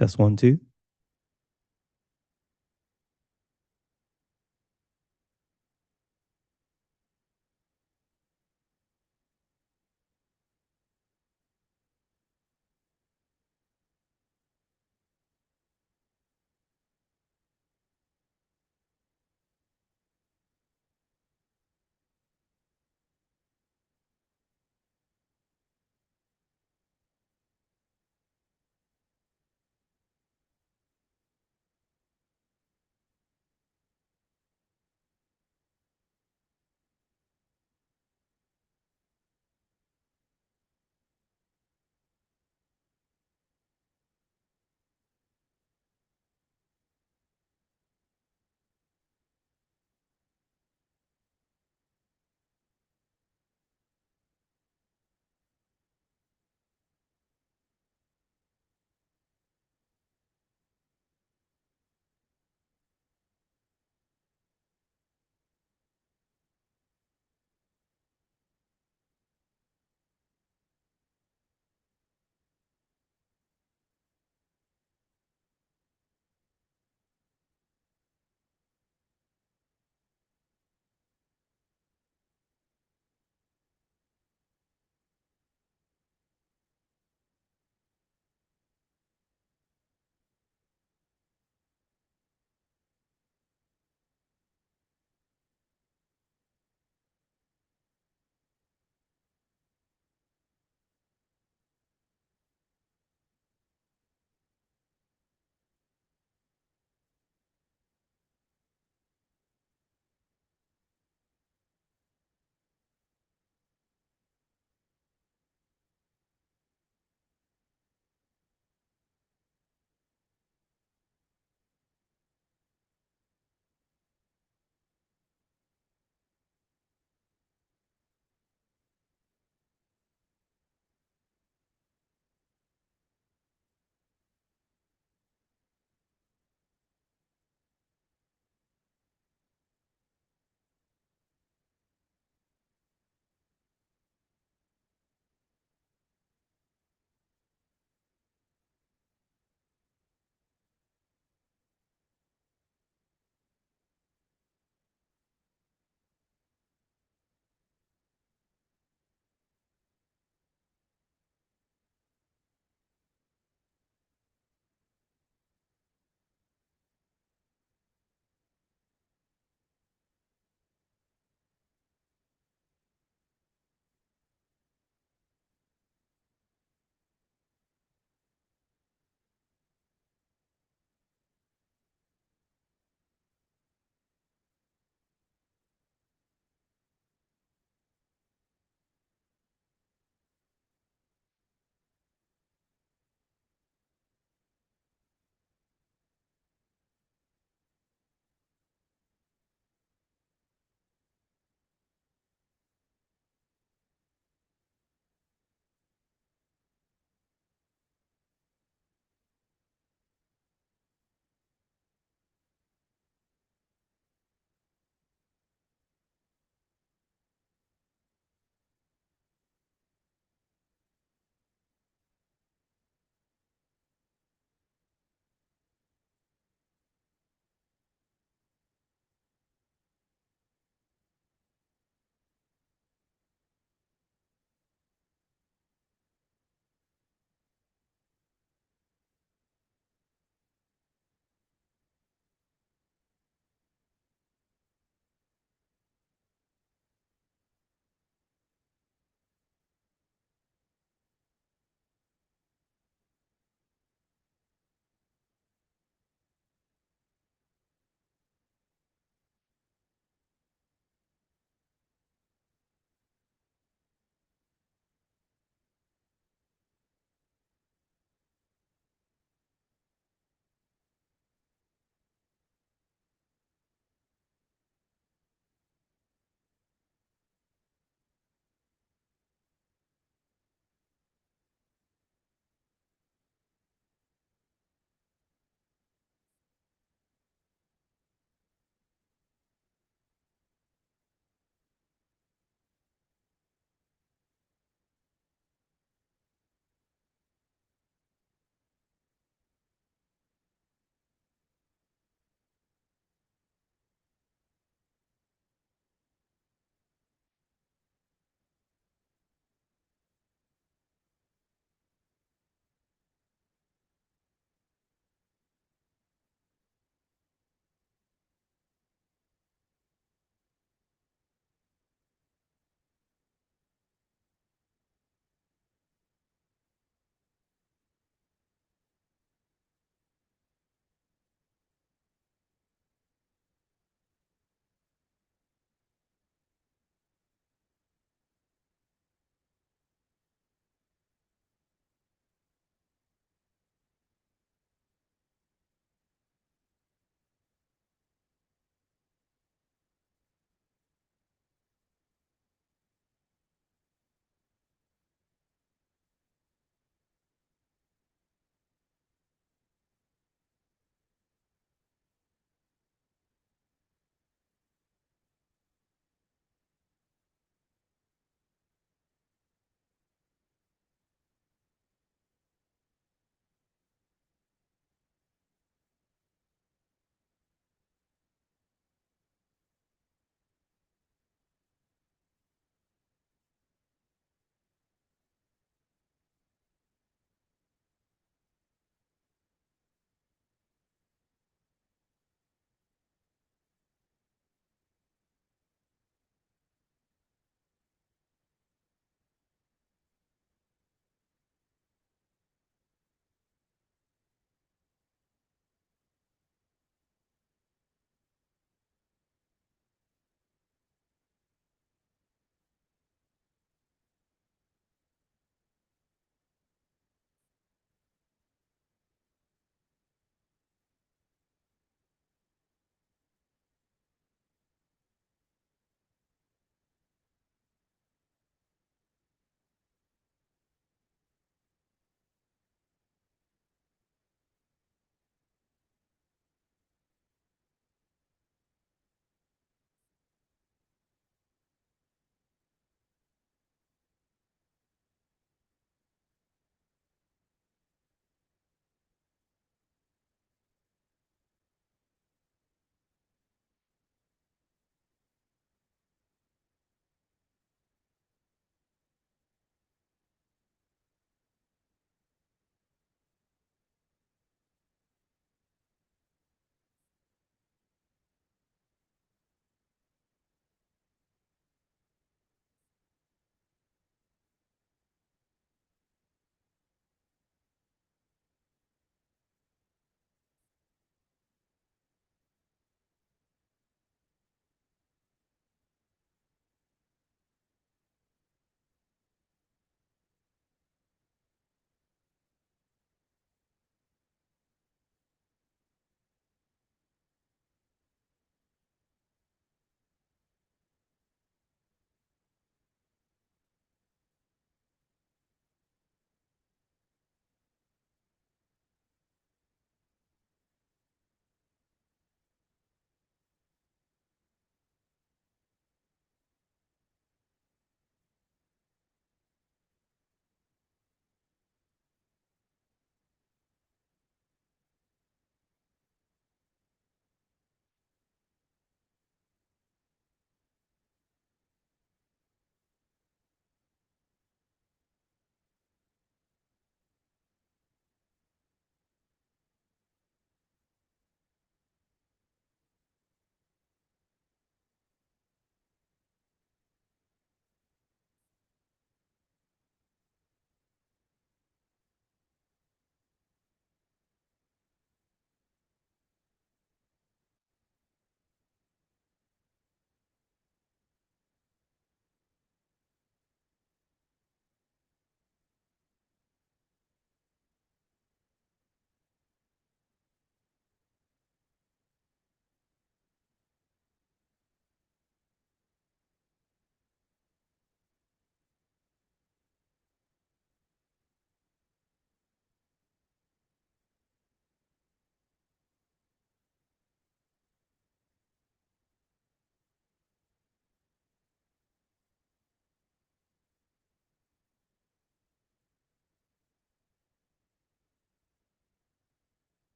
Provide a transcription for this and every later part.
Test one, two.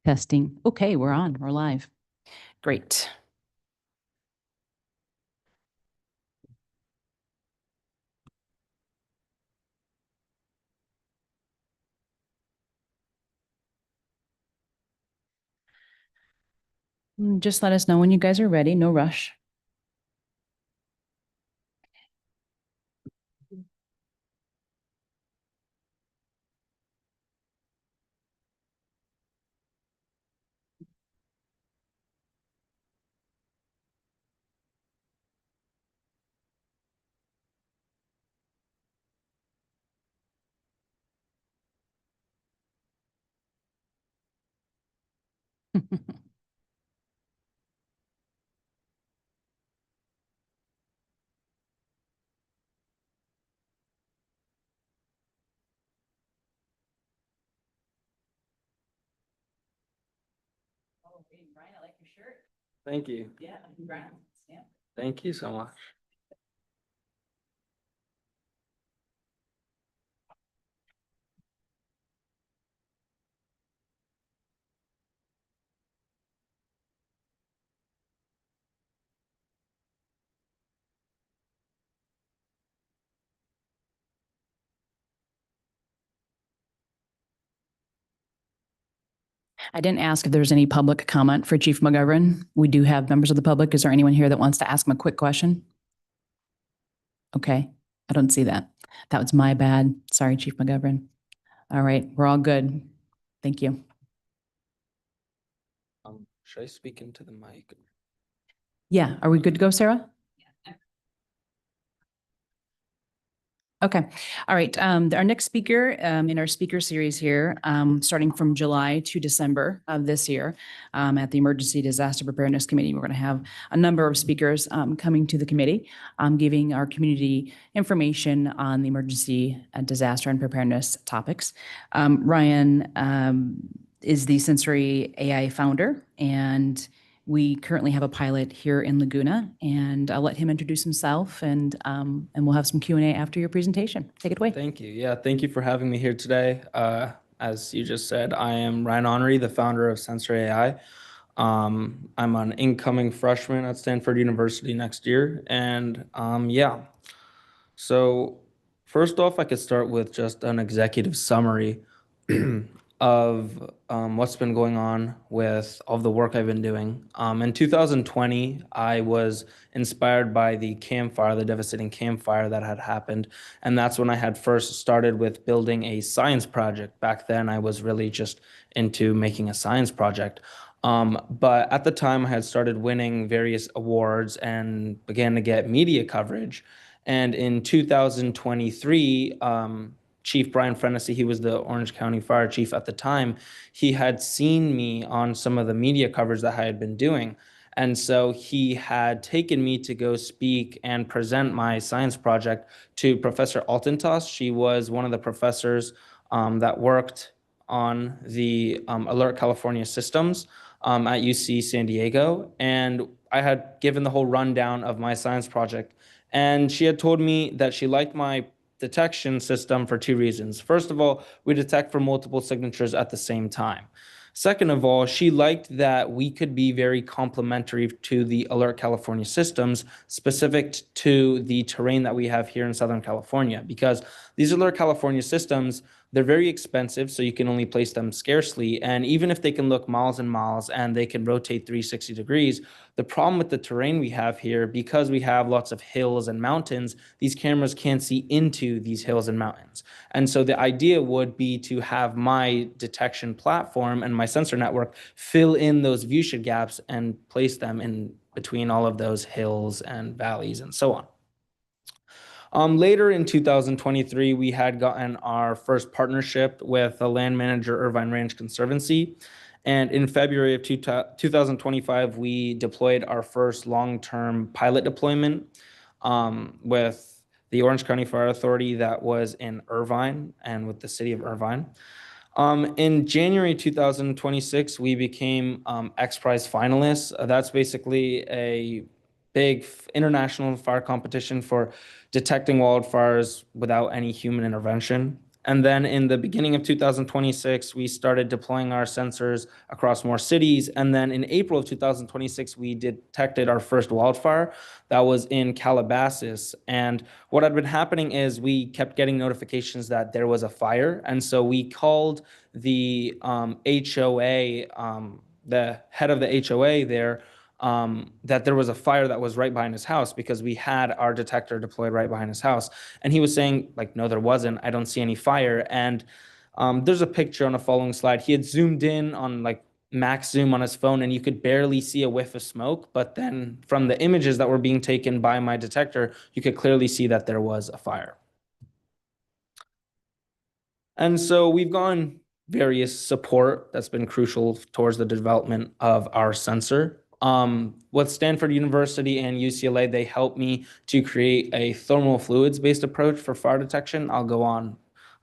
Testing. Okay, we're on. We're live. Great. Just let us know when you guys are ready. No rush. Brian, I like your shirt. Thank you. Yeah, Brian. Thank you so much. I didn't ask if there's any public comment for Chief McGovern. We do have members of the public. Is there anyone here that wants to ask him a quick question? Okay, I don't see that. That was my bad. Sorry, Chief McGovern. All right, we're all good. Thank you. Should I speak into the mic? Yeah, are we good to go, Sarah? Okay. All right. Our next speaker in our speaker series here, starting from July to December of this year, at the Emergency Disaster Preparedness Committee, we're going to have a number of speakers coming to the committee, giving our community information on the emergency and disaster and preparedness topics. Ryan is the Sensory AI founder, and we currently have a pilot here in Laguna, and I'll let him introduce himself, and we'll have some Q&A after your presentation. Take it away. Thank you. Yeah, thank you for having me here today. As you just said, I am Ryan Honry, the founder of Sensory AI. I'm an incoming freshman at Stanford University next year, and yeah. So first off, I could start with just an executive summary of what's been going on with all the work I've been doing. In 2020, I was inspired by the campfire, the devastating campfire that had happened. And that's when I had first started with building a science project. Back then, I was really just into making a science project. But at the time, I had started winning various awards and began to get media coverage. And in 2023, Chief Brian Frenessy, he was the Orange County Fire Chief at the time, he had seen me on some of the media coverage that I had been doing. And so he had taken me to go speak and present my science project to Professor Altentas. She was one of the professors that worked on the Alert California systems at UC San Diego. And I had given the whole rundown of my science project. And she had told me that she liked my detection system for two reasons. First of all, we detect for multiple signatures at the same time. Second of all, she liked that we could be very complementary to the Alert California systems, specific to the terrain that we have here in Southern California, because these Alert California systems, they're very expensive, so you can only place them scarcely. And even if they can look miles and miles and they can rotate 360 degrees, the problem with the terrain we have here, because we have lots of hills and mountains, these cameras can't see into these hills and mountains. And so the idea would be to have my detection platform and my sensor network fill in those viewshed gaps and place them in between all of those hills and valleys and so on. Later in 2023, we had gotten our first partnership with the land manager, Irvine Ranch Conservancy. And in February of 2025, we deployed our first long-term pilot deployment with the Orange County Fire Authority that was in Irvine and with the city of Irvine. In January 2026, we became X Prize finalists. That's basically a big international fire competition for detecting wildfires without any human intervention. And then in the beginning of 2026, we started deploying our sensors across more cities. And then in April of 2026, we detected our first wildfire that was in Calabasas. And what had been happening is we kept getting notifications that there was a fire. And so we called the HOA, the head of the HOA there, that there was a fire that was right behind his house because we had our detector deployed right behind his house. And he was saying, like, no, there wasn't. I don't see any fire. And there's a picture on the following slide. He had zoomed in on like max zoom on his phone and you could barely see a whiff of smoke. But then from the images that were being taken by my detector, you could clearly see that there was a fire. And so we've gone various support that's been crucial towards the development of our sensor. With Stanford University and UCLA, they helped me to create a thermal fluids-based approach for fire detection. I'll go on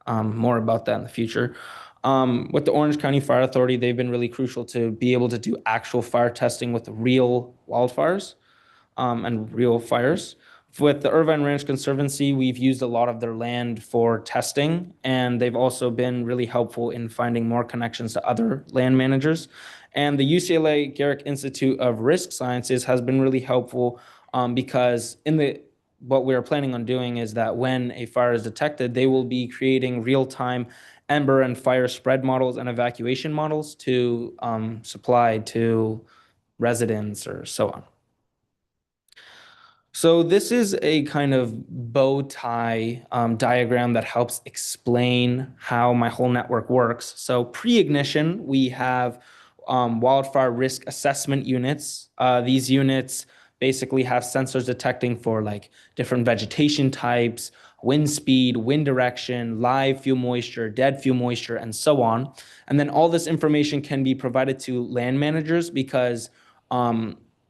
more about that in the future. With the Orange County Fire Authority, they've been really crucial to be able to do actual fire testing with real wildfires and real fires. With the Irvine Ranch Conservancy, we've used a lot of their land for testing, and they've also been really helpful in finding more connections to other land managers. And the UCLA Garrick Institute of Risk Sciences has been really helpful because what we're planning on doing is that when a fire is detected, they will be creating real-time ember and fire spread models and evacuation models to supply to residents or so on. So this is a kind of bow tie diagram that helps explain how my whole network works. So pre-ignition, we have wildfire risk assessment units. These units basically have sensors detecting for like different vegetation types, wind speed, wind direction, live fuel moisture, dead fuel moisture, and so on. And then all this information can be provided to land managers because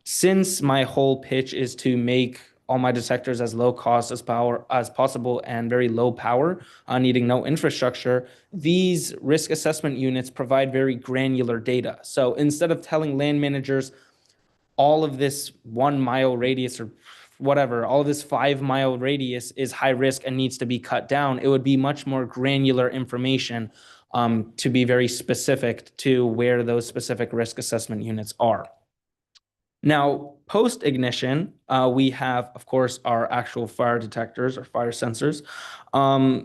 since my whole pitch is to make all my detectors as low cost as possible and very low power, needing no infrastructure, these risk assessment units provide very granular data. So instead of telling land managers all of this 1 mile radius or whatever, all of this 5 mile radius is high risk and needs to be cut down, it would be much more granular information to be very specific to where those specific risk assessment units are. Now, post-ignition, we have, of course, our actual fire detectors or fire sensors.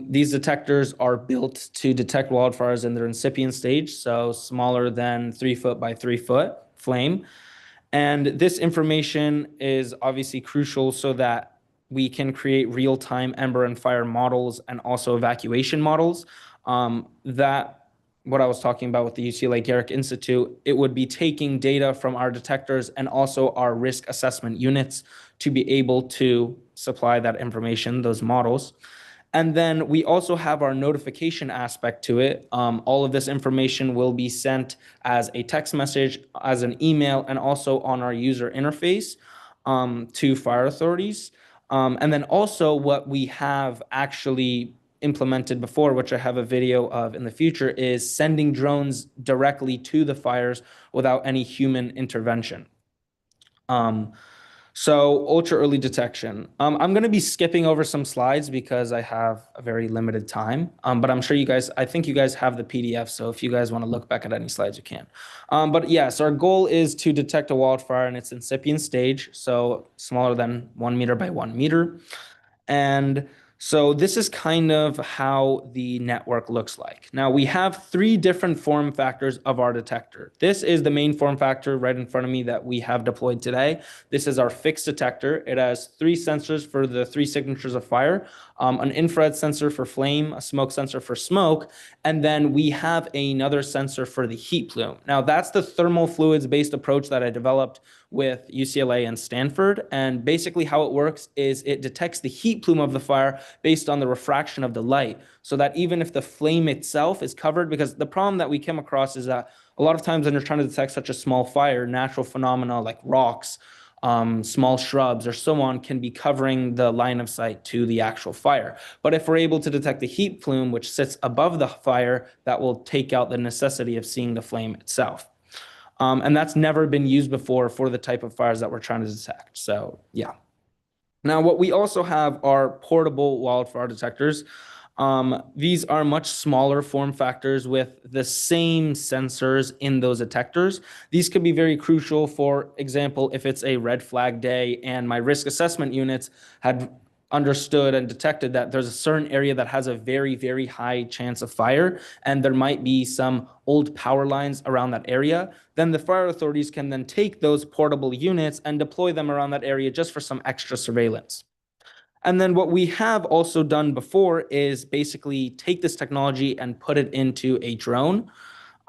These detectors are built to detect wildfires in their incipient stage, so smaller than 3 foot by 3 foot flame. And this information is obviously crucial so that we can create real-time ember and fire models and also evacuation models. That what I was talking about with the UCLA Garrick Institute, it would be taking data from our detectors and also our risk assessment units to be able to supply that information, those models. And then we also have our notification aspect to it. All of this information will be sent as a text message, as an email, and also on our user interface to fire authorities. And then also what we have actually implemented before, which I have a video of in the future, is sending drones directly to the fires without any human intervention. So ultra early detection. I'm going to be skipping over some slides because I have a very limited time. But I'm sure I think you guys have the PDF. So if you guys want to look back at any slides, you can. But yes, our goal is to detect a wildfire in its incipient stage. So smaller than 1 meter by 1 meter. And so this is kind of how the network looks like. Now we have 3 different form factors of our detector. This is the main form factor right in front of me that we have deployed today. This is our fixed detector. It has 3 sensors for the 3 signatures of fire, an infrared sensor for flame, a smoke sensor for smoke, and then we have another sensor for the heat plume. Now that's the thermal fluids based approach that I developed with UCLA and Stanford. And basically how it works is it detects the heat plume of the fire based on the refraction of the light. So that even if the flame itself is covered, because the problem that we came across is that a lot of times when you're trying to detect such a small fire, natural phenomena like rocks, small shrubs or so on can be covering the line of sight to the actual fire. But if we're able to detect the heat plume, which sits above the fire, that will take out the necessity of seeing the flame itself. And that's never been used before for the type of fires that we're trying to detect. So yeah. Now, what we also have are portable wildfire detectors. These are much smaller form factors with the same sensors in those detectors. These could be very crucial. For example, if it's a red flag day and my risk assessment units had understood and detected that there's a certain area that has a very, very high chance of fire, and there might be some old power lines around that area, then the fire authorities can then take those portable units and deploy them around that area just for some extra surveillance. And then what we have also done before is basically take this technology and put it into a drone.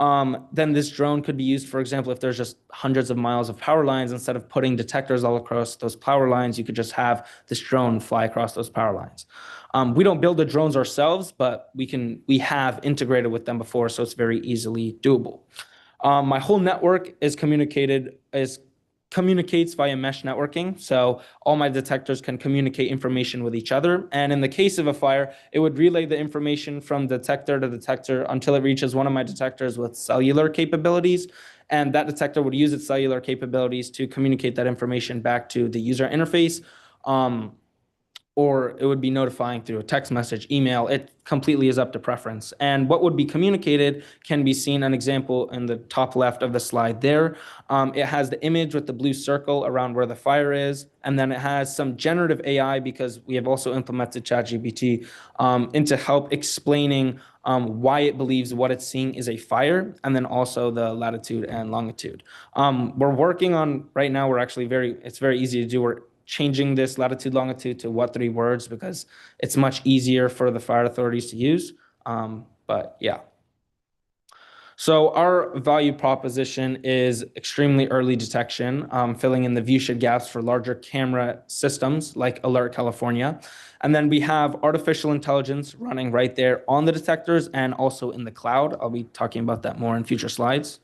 Then this drone could be used, for example, if there's just hundreds of miles of power lines, instead of putting detectors all across those power lines, you could just have this drone fly across those power lines. We don't build the drones ourselves, but we have integrated with them before, so it's very easily doable. My whole network communicates via mesh networking. So all my detectors can communicate information with each other. And in the case of a fire, it would relay the information from detector to detector until it reaches one of my detectors with cellular capabilities. And that detector would use its cellular capabilities to communicate that information back to the user interface. Or it would be notifying through a text message, email. It completely is up to preference. And what would be communicated can be seen, an example in the top left of the slide there. It has the image with the blue circle around where the fire is. And then it has some generative AI, because we have also implemented ChatGPT into help explaining why it believes what it's seeing is a fire, and then also the latitude and longitude. We're working on, right now, it's very easy to do. We're changing this latitude longitude to what 3 words, because it's much easier for the fire authorities to use. But yeah. So our value proposition is extremely early detection, filling in the viewshed gaps for larger camera systems like Alert California. And then we have artificial intelligence running right there on the detectors and also in the cloud. I'll be talking about that more in future slides.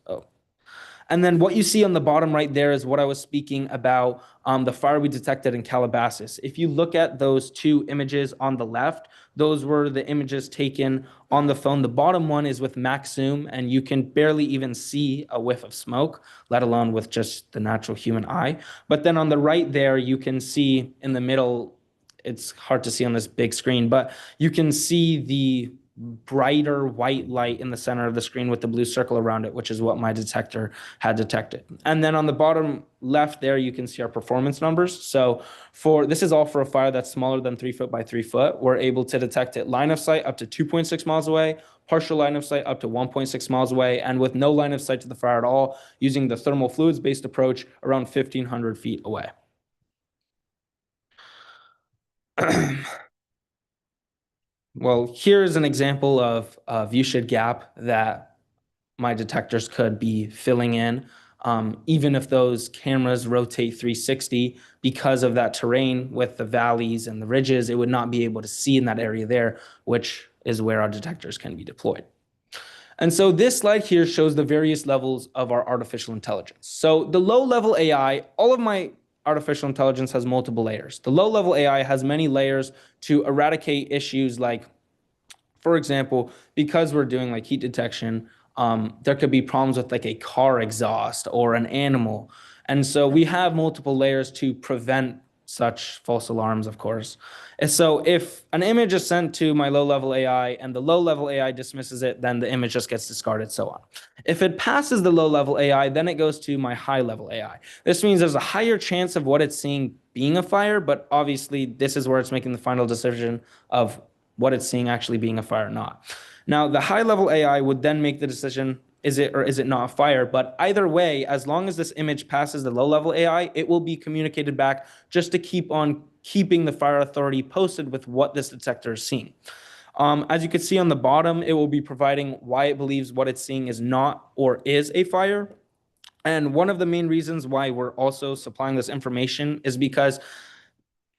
And then what you see on the bottom right there is what I was speaking about, the fire we detected in Calabasas. If you look at those 2 images on the left, those were the images taken on the phone. The bottom one is with max zoom, and you can barely even see a whiff of smoke, let alone with just the natural human eye. But then on the right there, you can see in the middle, it's hard to see on this big screen, but you can see the brighter white light in the center of the screen with the blue circle around it, which is what my detector had detected. And then on the bottom left there, you can see our performance numbers. So this is all for a fire that's smaller than 3 foot by 3 foot. We're able to detect it line of sight up to 2.6 miles away, partial line of sight up to 1.6 miles away, and with no line of sight to the fire at all, using the thermal fluids-based approach, around 1,500 feet away. Well, here's an example of a viewshed gap that my detectors could be filling in. Even if those cameras rotate 360, because of that terrain with the valleys and the ridges, it would not be able to see in that area there, which is where our detectors can be deployed. And so this slide here shows the various levels of our artificial intelligence. So the low-level AI, all of my artificial intelligence has multiple layers. The low-level AI has many layers to eradicate issues like, for example, because we're doing like heat detection, there could be problems with like a car exhaust or an animal. And so we have multiple layers to prevent such false alarms, of course. And so if an image is sent to my low-level AI and the low-level AI dismisses it, then the image just gets discarded, so on. If it passes the low-level AI, then it goes to my high-level AI. This means there's a higher chance of what it's seeing being a fire, but obviously this is where it's making the final decision of what it's seeing actually being a fire or not. Now, the high-level AI would then make the decision, is it or is it not a fire? But either way, as long as this image passes the low-level AI, it will be communicated back just to keep on keeping the fire authority posted with what this detector is seeing. As you can see on the bottom, it will be providing why it believes what it's seeing is not or is a fire. And one of the main reasons why we're also supplying this information is because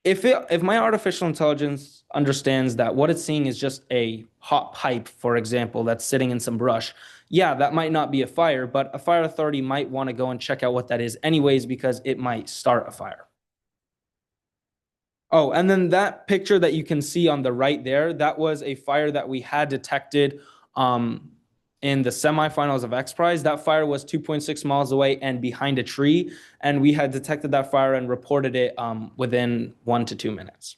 if my artificial intelligence understands that what it's seeing is just a hot pipe, for example, that's sitting in some brush, yeah, that might not be a fire, but a fire authority might want to go and check out what that is anyways, because it might start a fire. Oh, and then that picture that you can see on the right there, that was a fire that we had detected in the semifinals of X Prize. That fire was 2.6 miles away and behind a tree, and we had detected that fire and reported it within 1 to 2 minutes.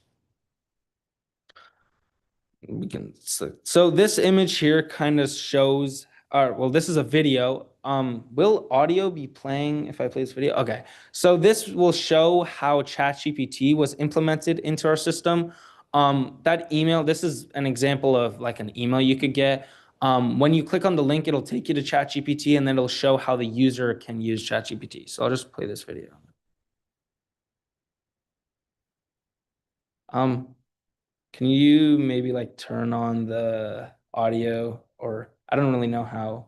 we can, so this image here kind of shows, well, this is a video. Will audio be playing if I play this video? Okay, so this will show how ChatGPT was implemented into our system. That email, this is an example of like an email you could get. When you click on the link, it'll take you to ChatGPT and then it'll show how the user can use ChatGPT. So I'll just play this video. Um, Can you maybe like turn on the audio, or I don't really know how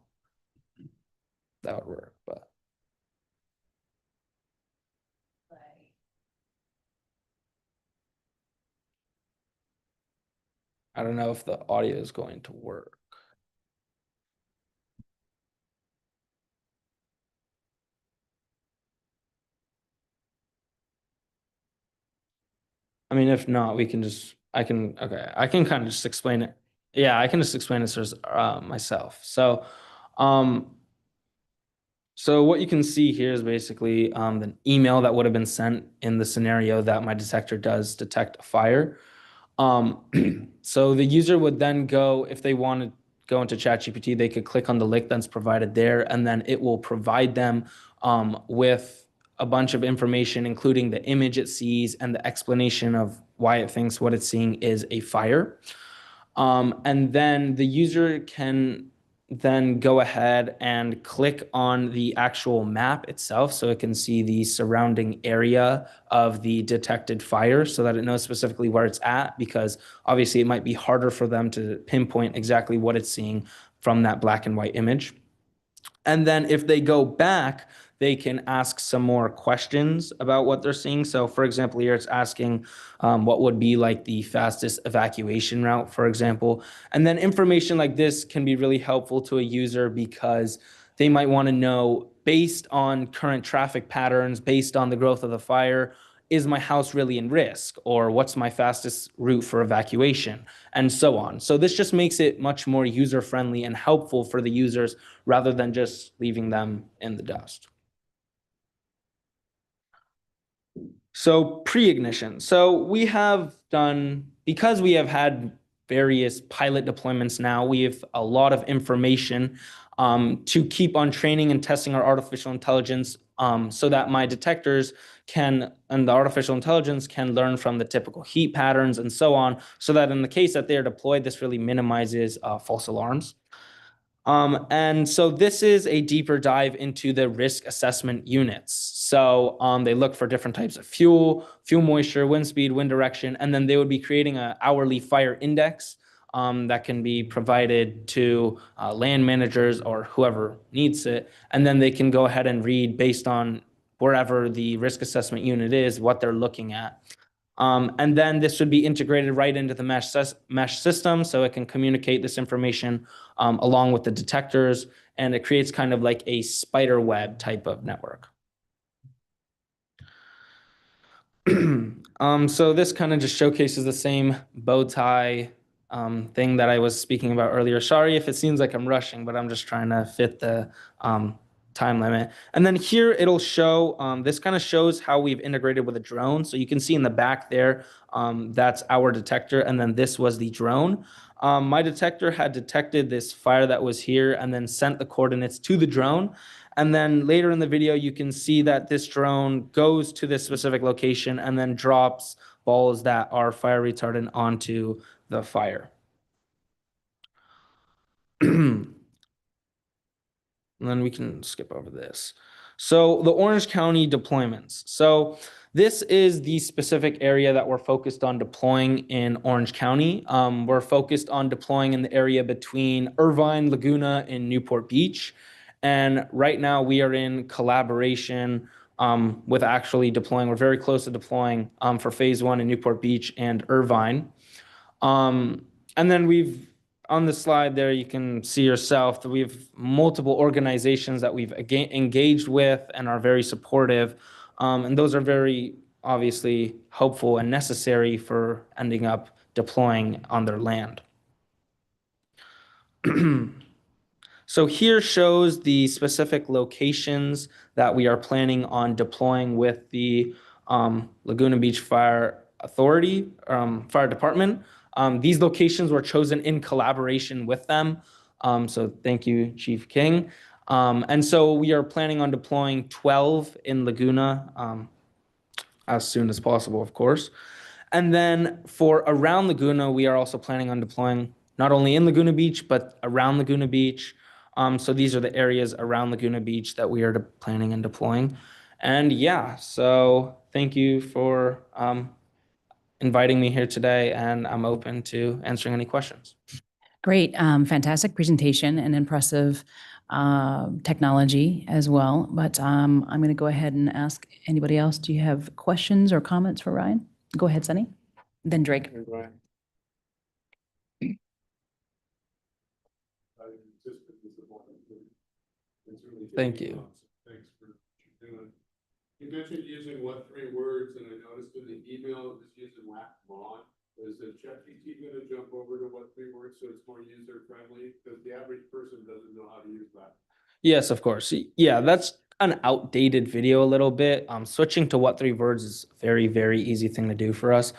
that would work, but I don't know if the audio is going to work. I mean, if not, we can just, okay, I can kind of just explain it. Yeah, I can just explain this myself. Um, so what you can see here is basically the email that would have been sent in the scenario that my detector does detect a fire. So the user would then go, if they want to go into ChatGPT, they could click on the link that's provided there, and then it will provide them with a bunch of information, including the image it sees and the explanation of why it thinks what it's seeing is a fire. And then the user can then go ahead and click on the actual map itself so it can see the surrounding area of the detected fire so that it knows specifically where it's at, because obviously it might be harder for them to pinpoint exactly what it's seeing from that black and white image. And then if they go back, they can ask some more questions about what they're seeing. So for example, here it's asking what would be like the fastest evacuation route, for example. And then information like this can be really helpful to a user because they might want to know, based on current traffic patterns, based on the growth of the fire, is my house really in risk? Or what's my fastest route for evacuation? And so on. So this just makes it much more user-friendly and helpful for the users rather than just leaving them in the dust. So pre-ignition. So we have done, because we have had various pilot deployments now, we have a lot of information to keep on training and testing our artificial intelligence so that my detectors can, and the artificial intelligence can learn from the typical heat patterns and so on, so that in the case that they're deployed, this really minimizes false alarms. And so this is a deeper dive into the risk assessment units. So they look for different types of fuel moisture, wind speed, wind direction, and then they would be creating an hourly fire index that can be provided to land managers or whoever needs it. And then they can go ahead and read based on wherever the risk assessment unit is, what they're looking at. And then this would be integrated right into the mesh system so it can communicate this information along with the detectors, and it creates kind of like a spider web type of network. So this kind of just showcases the same bow tie thing that I was speaking about earlier. Sorry if it seems like I'm rushing, but I'm just trying to fit the time limit. And then here it'll show, this kind of shows how we've integrated with a drone. So you can see in the back there, that's our detector. And then this was the drone. My detector had detected this fire that was here and then sent the coordinates to the drone. And then later in the video, you can see that this drone goes to this specific location and then drops balls that are fire retardant onto the fire. And then we can skip over this. So the Orange County deployments. So this is the specific area that we're focused on deploying in Orange County. We're focused on deploying in the area between Irvine, Laguna, and Newport Beach. And right now we are in collaboration with actually deploying. We're very close to deploying for phase one in Newport Beach and Irvine. And then on the slide there, you can see yourself that we have multiple organizations that we've engaged with and are very supportive. And those are very obviously helpful and necessary for ending up deploying on their land. So here shows the specific locations that we are planning on deploying with the Laguna Beach Fire Authority, Fire Department. These locations were chosen in collaboration with them. So thank you, Chief King. And so we are planning on deploying 12 in Laguna as soon as possible, of course. And then for around Laguna, we are also planning on deploying not only in Laguna Beach, but around Laguna Beach. So these are the areas around Laguna Beach that we are planning and deploying. And yeah, so thank you for inviting me here today, and I'm open to answering any questions. Great, fantastic presentation and impressive technology as well. But I'm going to go ahead and ask anybody else, do you have questions or comments for Ryan? Go ahead, Sunny. Then Drake. Thank you. Thanks for what you're doing. You mentioned using what 3 words, and I noticed in the email it was using Latin. Is the ChatGPT going to jump over to what 3 words so it's more user friendly? Because the average person doesn't know how to use that. Yes, of course. Yeah, that's an outdated video a little bit. Switching to what 3 words is a very, very easy thing to do for us.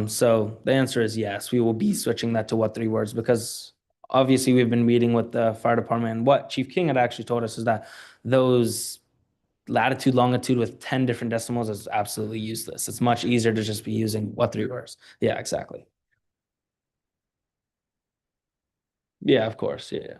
So the answer is yes, we will be switching that to what 3 words because obviously we've been meeting with the fire department, and what Chief King had actually told us is that those latitude, longitude with 10 different decimals is absolutely useless. It's much easier to just be using what 3 words. Yeah, exactly. Yeah, of course. Yeah.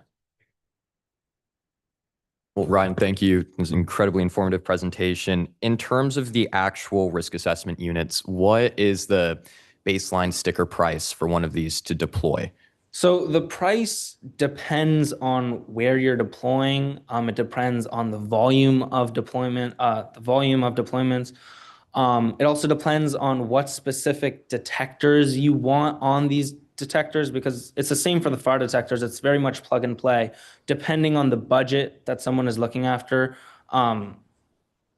Well, Ryan, thank you. It was an incredibly informative presentation. In terms of the actual risk assessment units, what is the baseline sticker price for one of these to deploy? So the price depends on where you're deploying. It depends on the volume of deployment, deployments. It also depends on what specific detectors you want on these detectors, because it's the same for the fire detectors. It's very much plug and play. Depending on the budget that someone is looking after,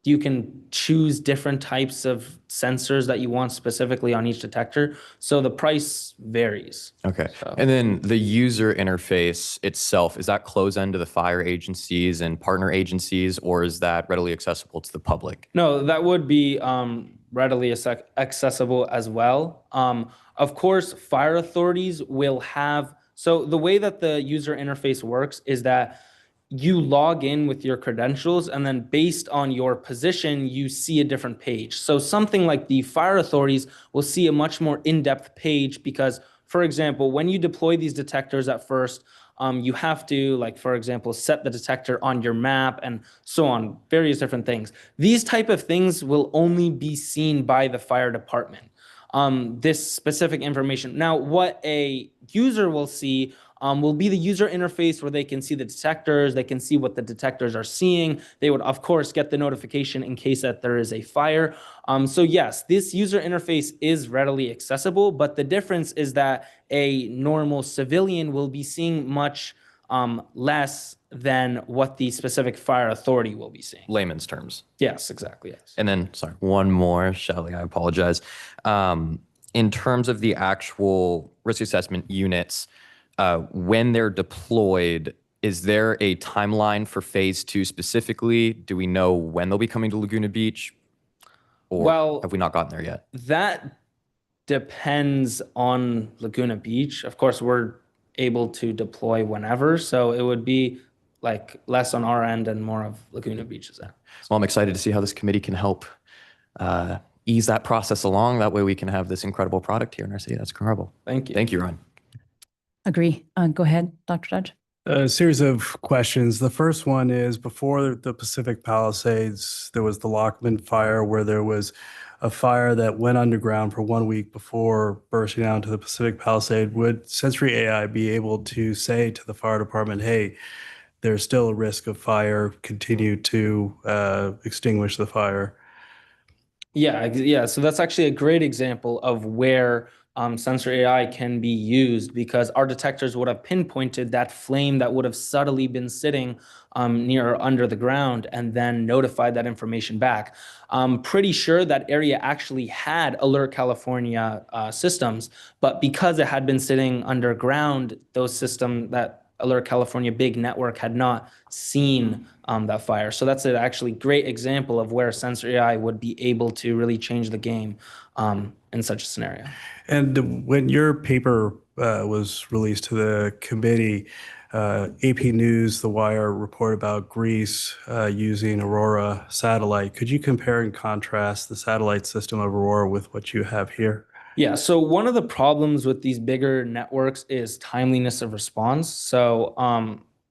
you can choose different types of sensors that you want specifically on each detector. So the price varies. Okay. So- And then the user interface itself, is that closed end to the fire agencies and partner agencies, or is that readily accessible to the public? No, that would be readily accessible as well. Of course, fire authorities will have, so the way that the user interface works is that you log in with your credentials, and then based on your position, you see a different page. So something like the fire authorities will see a much more in-depth page because, for example, when you deploy these detectors at first, you have to, like, for example, set the detector on your map and so on, various different things. These type of things will only be seen by the fire department. This specific information. Now, what a user will see will be the user interface where they can see the detectors, they can see what the detectors are seeing. They would, of course, get the notification in case that there is a fire. So yes, this user interface is readily accessible, but the difference is that a normal civilian will be seeing much less than what the specific fire authority will be seeing. Layman's terms. Yes, exactly, yes. And then, sorry, one more, Shelley, I apologize. In terms of the actual risk assessment units, when they're deployed, is there a timeline for phase 2 specifically? Do we know when they'll be coming to Laguna Beach? Or Well, have we not gotten there yet? That depends on Laguna Beach. Of course, we're able to deploy whenever, so it would be like less on our end and more of Laguna Beach's end. Well, I'm excited to see how this committee can help ease that process along. That way we can have this incredible product here in our city. That's incredible. Thank you. Thank you, Ryan. Agree. Go ahead, Dr. Judge. A series of questions. The first one is, before the Pacific Palisades, there was the Lockman fire, where there was a fire that went underground for 1 week before bursting out into the Pacific Palisade. Would Sensory AI be able to say to the fire department, hey, there's still a risk of fire, continue to extinguish the fire? Yeah. So that's actually a great example of where sensor AI can be used, because our detectors would have pinpointed that flame that would have subtly been sitting near or under the ground and then notified that information back. I'm pretty sure that area actually had Alert California systems, but because it had been sitting underground, those systems, that Alert California big network had not seen that fire. So that's an actually great example of where sensor AI would be able to really change the game in such a scenario. And when your paper was released to the committee, AP News, The Wire report about Greece using Aurora satellite. Could you compare and contrast the satellite system of Aurora with what you have here? Yeah, so one of the problems with these bigger networks is timeliness of response. So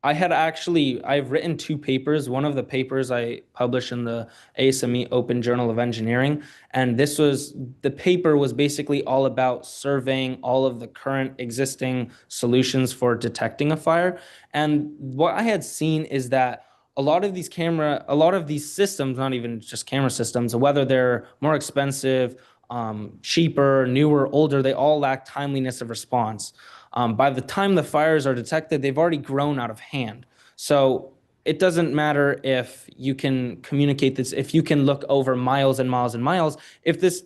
I've written 2 papers. One of the papers I published in the ASME Open Journal of Engineering, and the paper was basically all about surveying all of the current existing solutions for detecting a fire. And what I had seen is that a lot of these systems, not even just camera systems, whether they're more expensive, cheaper, newer, older, they all lack timeliness of response. By the time the fires are detected, they've already grown out of hand. So it doesn't matter if you can communicate this, if you can look over miles and miles and miles, if this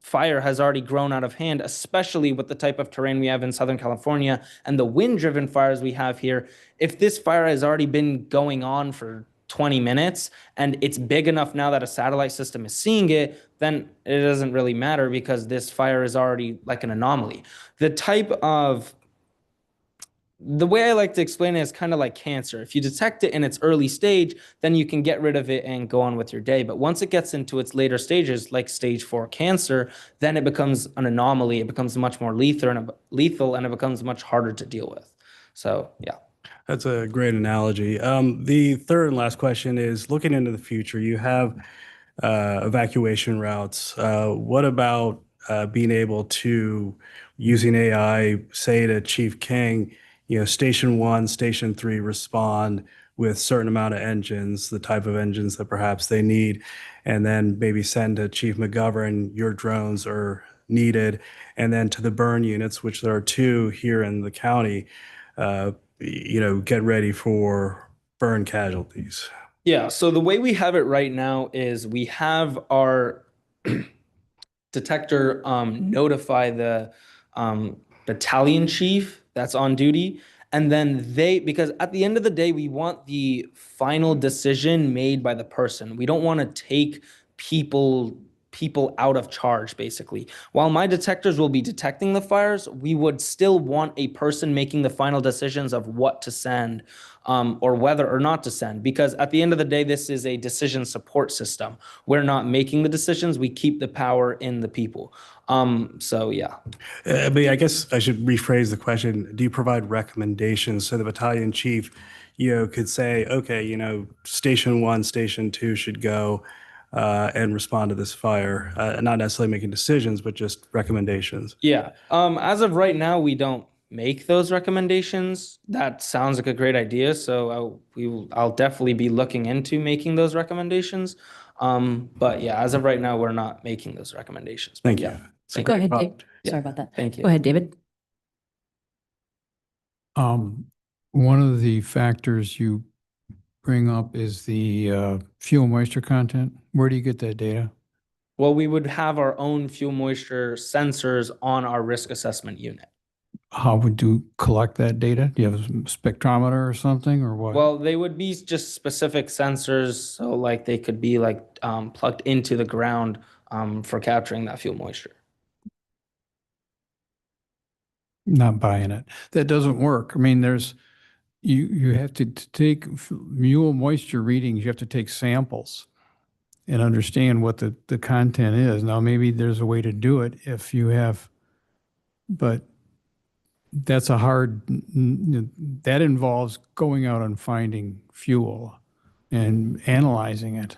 fire has already grown out of hand, especially with the type of terrain we have in Southern California and the wind-driven fires we have here. If this fire has already been going on for 20 minutes and it's big enough now that a satellite system is seeing it, then it doesn't really matter because this fire is already like an anomaly. The way I like to explain it is kind of like cancer. If you detect it in its early stage, then you can get rid of it and go on with your day. But once it gets into its later stages, like stage 4 cancer, then it becomes an anomaly. It becomes much more lethal and it becomes much harder to deal with. So, yeah. That's a great analogy. The third and last question is looking into the future. You have evacuation routes. What about being able to, using AI, say to Chief King, station 1, station 3 respond with certain amount of engines, the type of engines that perhaps they need, and then maybe send to Chief McGovern, your drones are needed, and then to the burn units, which there are 2 here in the county, get ready for burn casualties. Yeah, so the way we have it right now is we have our detector notify the battalion chief that's on duty. And then because at the end of the day, we want the final decision made by the person. We don't want to take people out of charge, basically. While my detectors will be detecting the fires, we would still want a person making the final decisions of what to send or whether or not to send. Because at the end of the day, this is a decision support system. We're not making the decisions. We keep the power in the people. So yeah. But I guess I should rephrase the question. Do you provide recommendations so the battalion chief, could say, okay, station 1, station 2 should go and respond to this fire, not necessarily making decisions, but just recommendations. Yeah. As of right now, we don't make those recommendations. That sounds like a great idea. So I'll definitely be looking into making those recommendations. But yeah, as of right now, we're not making those recommendations. But Thank you. yeah. It's a Go great ahead, Dave. prompt. Sorry about that. Thank you. Go ahead, David. One of the factors you bring up is the fuel moisture content. Where do you get that data? Well, we would have our own fuel moisture sensors on our risk assessment unit. How would you collect that data? Do you have a spectrometer or something, or what? Well, they would be just specific sensors, so like they could be like plugged into the ground for capturing that fuel moisture. Not buying it. That doesn't work. I mean, you have to take fuel moisture readings. You have to take samples and understand what the content is. Now, maybe there's a way to do it if you have, but that's that involves going out and finding fuel and analyzing it.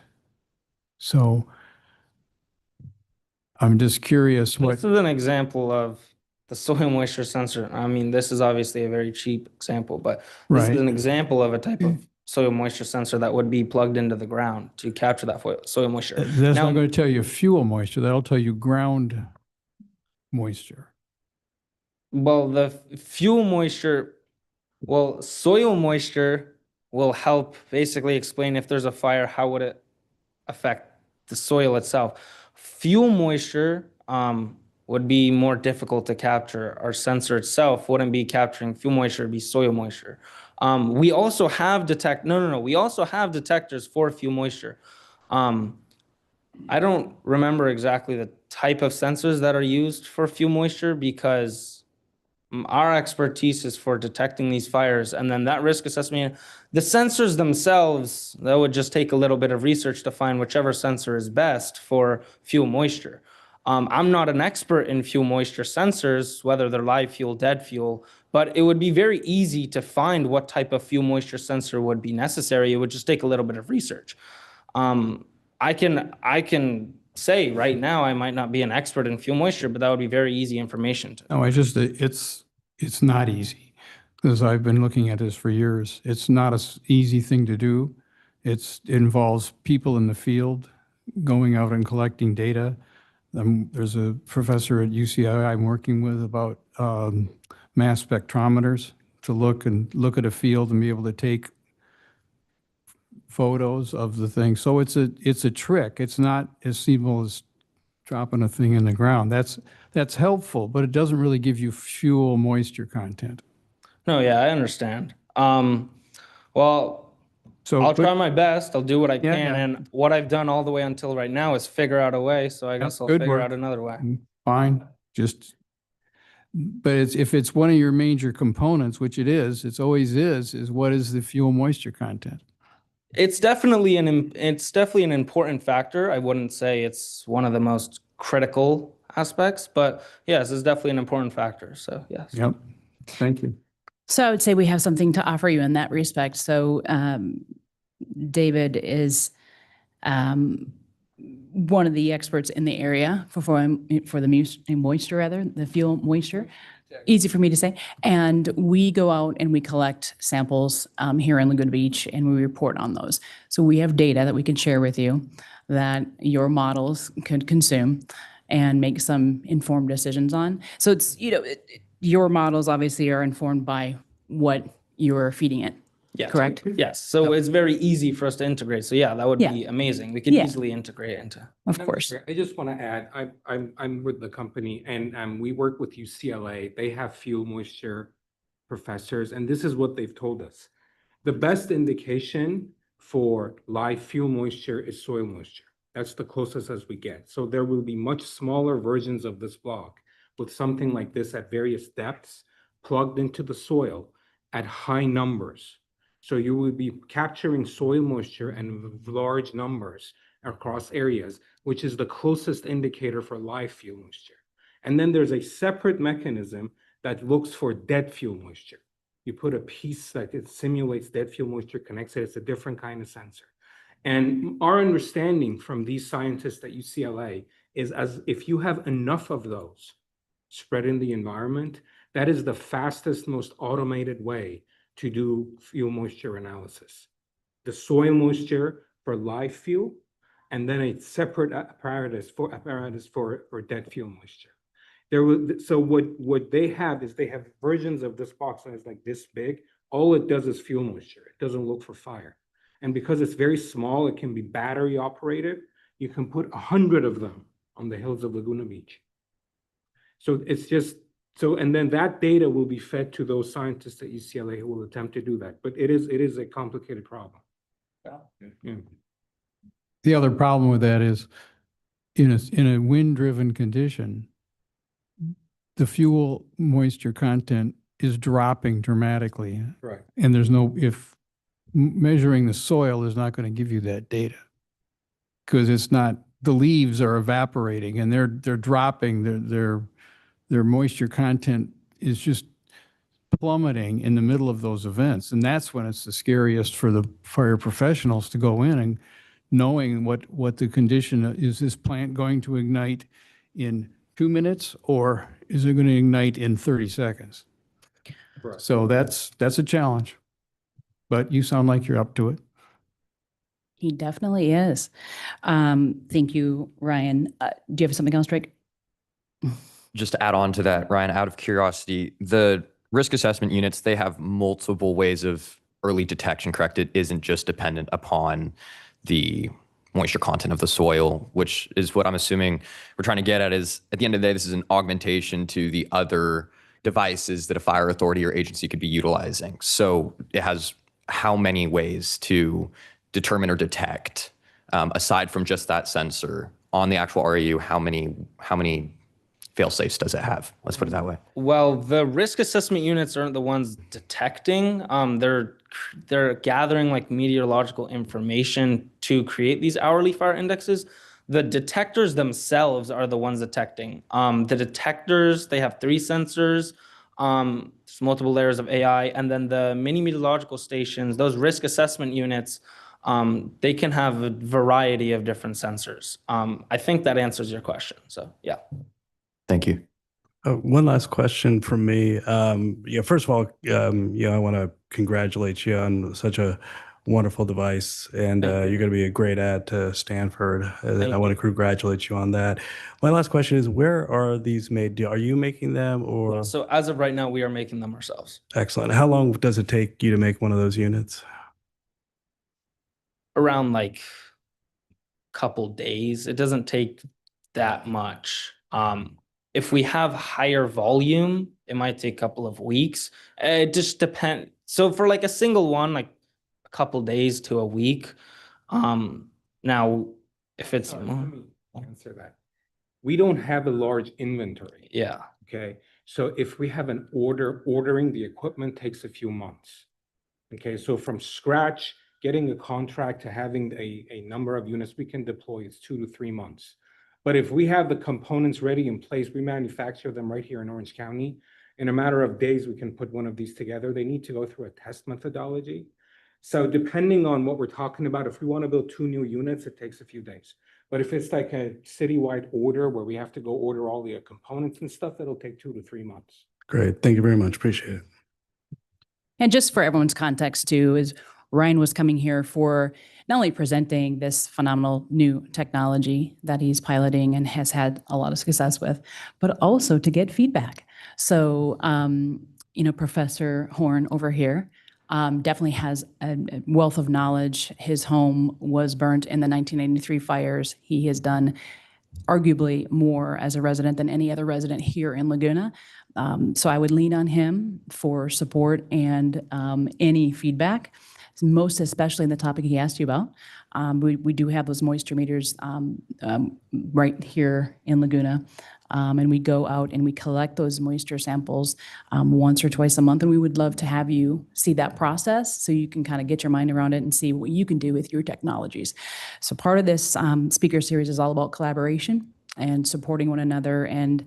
So I'm just curious what. This is an example of the soil moisture sensor. I mean, this is obviously a very cheap example, but this Right. is an example of a type of soil moisture sensor that would be plugged into the ground to capture that soil moisture. That's Now- not going to tell you fuel moisture. That'll tell you ground moisture. Well, the fuel moisture, soil moisture will help basically explain if there's a fire, how would it affect the soil itself. Fuel moisture would be more difficult to capture. Our sensor itself wouldn't be capturing fuel moisture, it'd be soil moisture. We also have we also have detectors for fuel moisture. I don't remember exactly the type of sensors that are used for fuel moisture because our expertise is for detecting these fires, and then that risk assessment, the sensors themselves, that would just take a little bit of research to find whichever sensor is best for fuel moisture. I'm not an expert in fuel moisture sensors, whether they're live fuel, dead fuel, but it would be very easy to find what type of fuel moisture sensor would be necessary. It would just take a little bit of research. I can say right now I might not be an expert in fuel moisture, but that would be very easy information to. No, it's not easy because I've been looking at this for years. It's not an easy thing to do. It involves people in the field going out and collecting data. There's a professor at UCI I'm working with about mass spectrometers to look at a field and be able to take photos of the thing. So it's a trick. It's not as simple as dropping a thing in the ground. That's helpful, but it doesn't really give you fuel moisture content. No, yeah, I understand. Well, So I'll but- try my best. I'll do what I Yeah, can. yeah. And what I've done all the way until right now is figure out a way. So I guess I'll good figure work. out another way. Fine, but if it's one of your major components, which it is, it's always is what is the fuel moisture content? It's definitely an important factor. I wouldn't say it's one of the most critical aspects, but yes, it's definitely an important factor. So yes. Yep, thank you. So I would say we have something to offer you in that respect. So David is one of the experts in the area for the moisture, rather, the fuel moisture. Easy for me to say. And we go out and we collect samples here in Laguna Beach and we report on those. So we have data that we can share with you that your models could consume and make some informed decisions on. So it's, your models obviously are informed by what you're feeding it. Yes. Correct? Yes. So it's very easy for us to integrate. So yeah, that would Yeah. be amazing. We could Yeah. easily integrate into. Of course. I just want to add, I'm with the company and we work with UCLA. They have fuel moisture professors, and this is what they've told us. The best indication for live fuel moisture is soil moisture. That's the closest as we get. So there will be much smaller versions of this block with something like this at various depths plugged into the soil at high numbers. So you will be capturing soil moisture in large numbers across areas, which is the closest indicator for live fuel moisture. And then there's a separate mechanism that looks for dead fuel moisture. You put a piece that it simulates dead fuel moisture, connects it, it's a different kind of sensor. And our understanding from these scientists at UCLA is as if you have enough of those spread in the environment, that is the fastest, most automated way to do fuel moisture analysis. The soil moisture for live fuel, and then a separate apparatus for dead fuel moisture. So what they have is they have versions of this box that is like this big. All it does is fuel moisture. It doesn't look for fire. And because it's very small, it can be battery operated. You can put 100 of them on the hills of Laguna Beach. So it's just, and then that data will be fed to those scientists at UCLA who will attempt to do that. But it is a complicated problem. Yeah. The other problem with that is in a wind-driven condition, the fuel moisture content is dropping dramatically. Right. And measuring the soil is not going to give you that data because it's not, the leaves are evaporating and they're dropping, their moisture content is just plummeting in the middle of those events. And that's when it's the scariest for the fire professionals to go in and knowing what the condition is. This plant going to ignite in 2 minutes or is it going to ignite in 30 seconds? Right. So that's a challenge, but you sound like you're up to it. He definitely is. Thank you, Ryan. Do you have something else, Drake? Just to add on to that, Ryan, out of curiosity, the risk assessment units, they have multiple ways of early detection, correct? It isn't just dependent upon the moisture content of the soil, which is what I'm assuming we're trying to get at. Is at the end of the day, this is an augmentation to the other devices that a fire authority or agency could be utilizing. So it has how many ways to determine or detect, aside from just that sensor on the actual REU, how many fail safes does it have? Let's put it that way. Well, the risk assessment units aren't the ones detecting. They're gathering like meteorological information to create these hourly fire indexes. The detectors themselves are the ones detecting. The detectors, they have 3 sensors, there's multiple layers of AI, and then the mini meteorological stations, those risk assessment units, they can have a variety of different sensors. I think that answers your question. So yeah. Thank you. One last question from me. First of all, I want to congratulate you on such a wonderful device, and you're going to be a great add to Stanford. I want to congratulate you on that. My last question is, where are these made? Are you making them, or? So as of right now, we are making them ourselves. Excellent. How long does it take you to make one of those units? Around like couple days. It doesn't take that much. If we have higher volume, it might take a couple of weeks. It just depends. So for like a single one, like a couple days to a week. Now, if it's Sorry, let me answer that. We don't have a large inventory. yeah. Okay, so if we have an order, ordering the equipment takes a few months. Okay, so from scratch, getting a contract to having a number of units we can deploy is 2 to 3 months. But if we have the components ready in place, we manufacture them right here in Orange County. In a matter of days, we can put one of these together. They need to go through a test methodology. So depending on what we're talking about, if we want to build 2 new units, it takes a few days. But if it's like a citywide order where we have to go order all the components and stuff, it'll take 2 to 3 months. Great. Thank you very much. Appreciate it. And just for everyone's context too, is Ryan was coming here for not only presenting this phenomenal new technology that he's piloting and has had a lot of success with, but also to get feedback. So, Professor Horn over here definitely has a wealth of knowledge. His home was burnt in the 1993 fires. He has done arguably more as a resident than any other resident here in Laguna. So I would lean on him for support and any feedback, most especially in the topic he asked you about. We do have those moisture meters right here in Laguna. And we go out and we collect those moisture samples once or twice a month. And we would love to have you see that process so you can kind of get your mind around it and see what you can do with your technologies. So part of this speaker series is all about collaboration and supporting one another and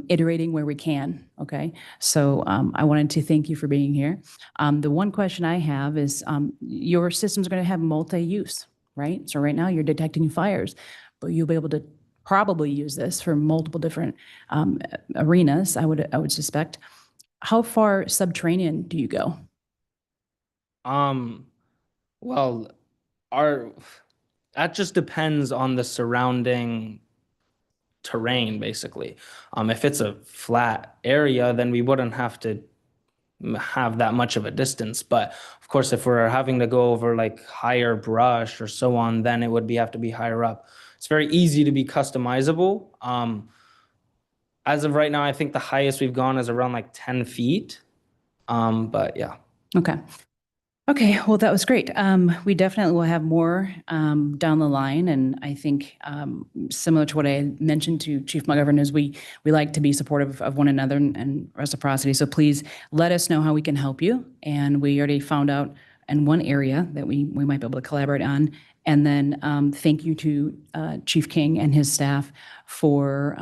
iterating where we can, okay? So I wanted to thank you for being here. The one question I have is your system's gonna have multi-use, right? So right now you're detecting fires, but you'll be able to probably use this for multiple different arenas, I would suspect. How far subterranean do you go? Well, that just depends on the surrounding terrain, basically. If it's a flat area, then we wouldn't have to have that much of a distance. But of course, if we're having to go over like higher brush or so on, then it would have to be higher up. It's very easy to be customizable. As of right now, I think the highest we've gone is around like 10 feet. But yeah. Okay. Okay, well, that was great. We definitely will have more down the line, and I think similar to what I mentioned to Chief McGovern is we like to be supportive of one another and reciprocity. So please let us know how we can help you. And we already found out in one area that we might be able to collaborate on. And then thank you to Chief King and his staff for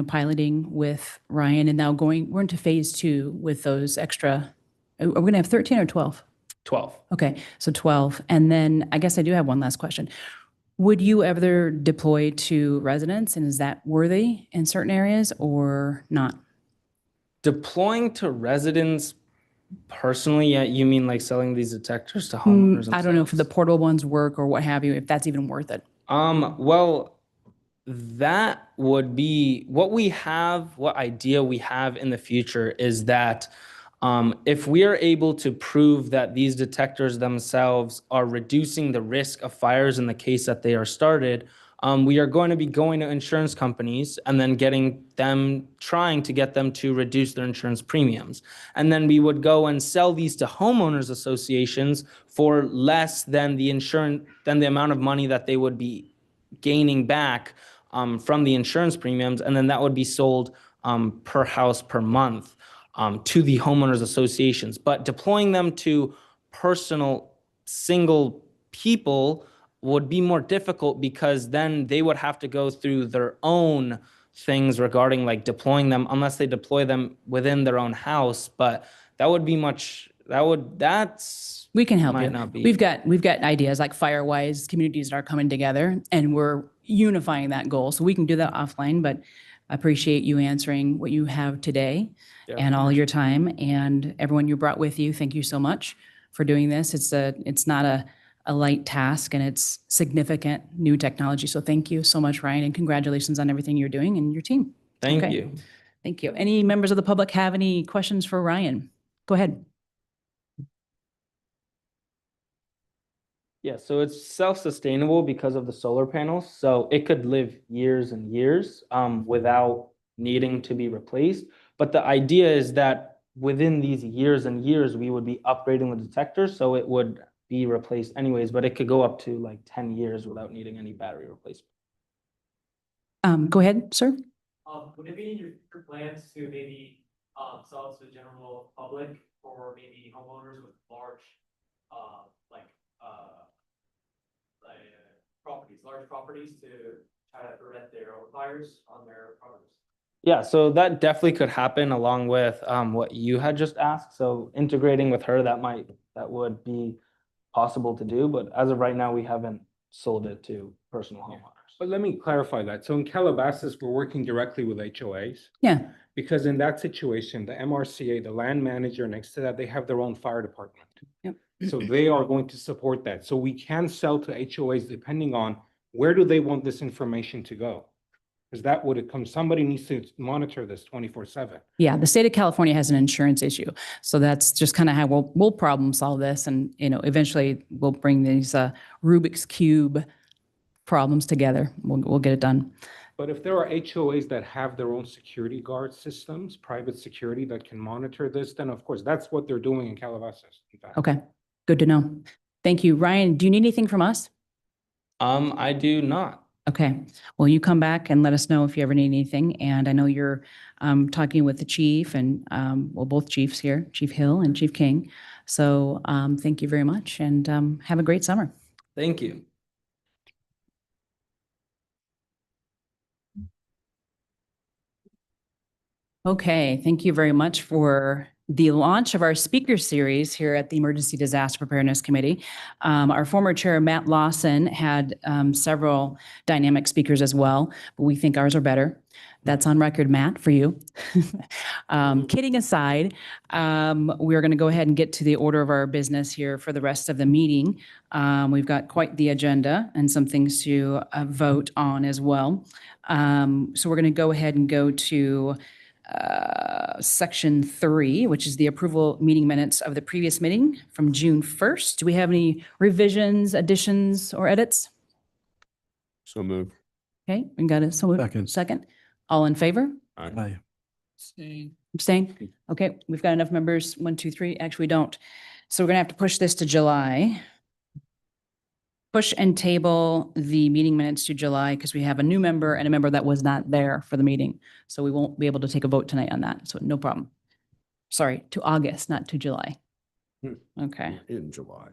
piloting with Ryan, and now we're into phase 2 with those extra. Are we going to have 13 or 12? 12. Okay, so 12. And then I guess I do have one last question. Would you ever deploy to residents, and is that worthy in certain areas or not? Deploying to residents personally, yeah, you mean like selling these detectors to homeowners? I don't know if the portable ones work or what have you, if that's even worth it. Well, that would be what idea we have in the future is that If we are able to prove that these detectors themselves are reducing the risk of fires in the case that they are started, we are going to be going to insurance companies and then trying to get them to reduce their insurance premiums. And then we would go and sell these to homeowners associations for less than the amount of money that they would be gaining back from the insurance premiums. And then that would be sold per house per month to the homeowners associations. But deploying them to personal single people would be more difficult because then they would have to go through their own things regarding like deploying them unless they deploy them within their own house. But that would be We can help might you. not be. We've got ideas like Firewise communities are coming together and we're unifying that goal. So we can do that offline, but I appreciate you answering what you have today and all your time and everyone you brought with you. Thank you so much for doing this. It's not a light task and it's significant new technology. So thank you so much, Ryan, and congratulations on everything you're doing and your team. Thank Okay. you. Thank you. Any members of the public have any questions for Ryan? Go ahead. Yeah, so it's self-sustainable because of the solar panels. So it could live years and years without needing to be replaced. But the idea is that within these years and years, we would be upgrading the detector, so it would be replaced anyways, but it could go up to like 10 years without needing any battery replacement. Go ahead, sir. Would it be in your plans to maybe sell it to the general public or maybe homeowners with large large properties to try to prevent their own fires on their properties? Yeah, so that definitely could happen along with what you had just asked. So integrating with her, that would be possible to do, but as of right now, we haven't sold it to personal homeowners. But let me clarify that. So in Calabasas, we're working directly with HOAs. Yeah. Because in that situation, the MRCA, the land manager next to that, they have their own fire department. Yep. So they are going to support that. So we can sell to HOAs depending on where do they want this information to go? Because that would come, somebody needs to monitor this 24/7. Yeah, the state of California has an insurance issue. So that's just kind of how we'll problem solve this. And, eventually we'll bring these Rubik's Cube problems together. We'll get it done. But if there are HOAs that have their own security guard systems, private security that can monitor this, then of course, that's what they're doing in Calabasas. In fact. Okay, good to know. Thank you. Ryan, do you need anything from us? I do not. Okay, well, you come back and let us know if you ever need anything. And I know you're talking with the chief and, both chiefs here, Chief Hill and Chief King. So thank you very much and have a great summer. Thank you. Okay, thank you very much for the launch of our speaker series here at the Emergency Disaster Preparedness Committee. Our former chair, Matt Lawson, had several dynamic speakers as well, but we think ours are better. That's on record, Matt, for you. Kidding aside, we're going to go ahead and get to the order of our business here for the rest of the meeting. We've got quite the agenda and some things to vote on as well. So we're going to go ahead and go to section 3, which is the approval meeting minutes of the previous meeting from June 1st. Do we have any revisions, additions, or edits? So moved. Okay, we got it. So second. All in favor? Aye. Abstain? Okay, we've got enough members. 1, 2, 3. Actually, we don't. So we're gonna have to push this to July. Push and table the meeting minutes to July because we have a new member and a member that was not there for the meeting. So we won't be able to take a vote tonight on that. So no problem. Sorry, to August, not to July. Okay. In July.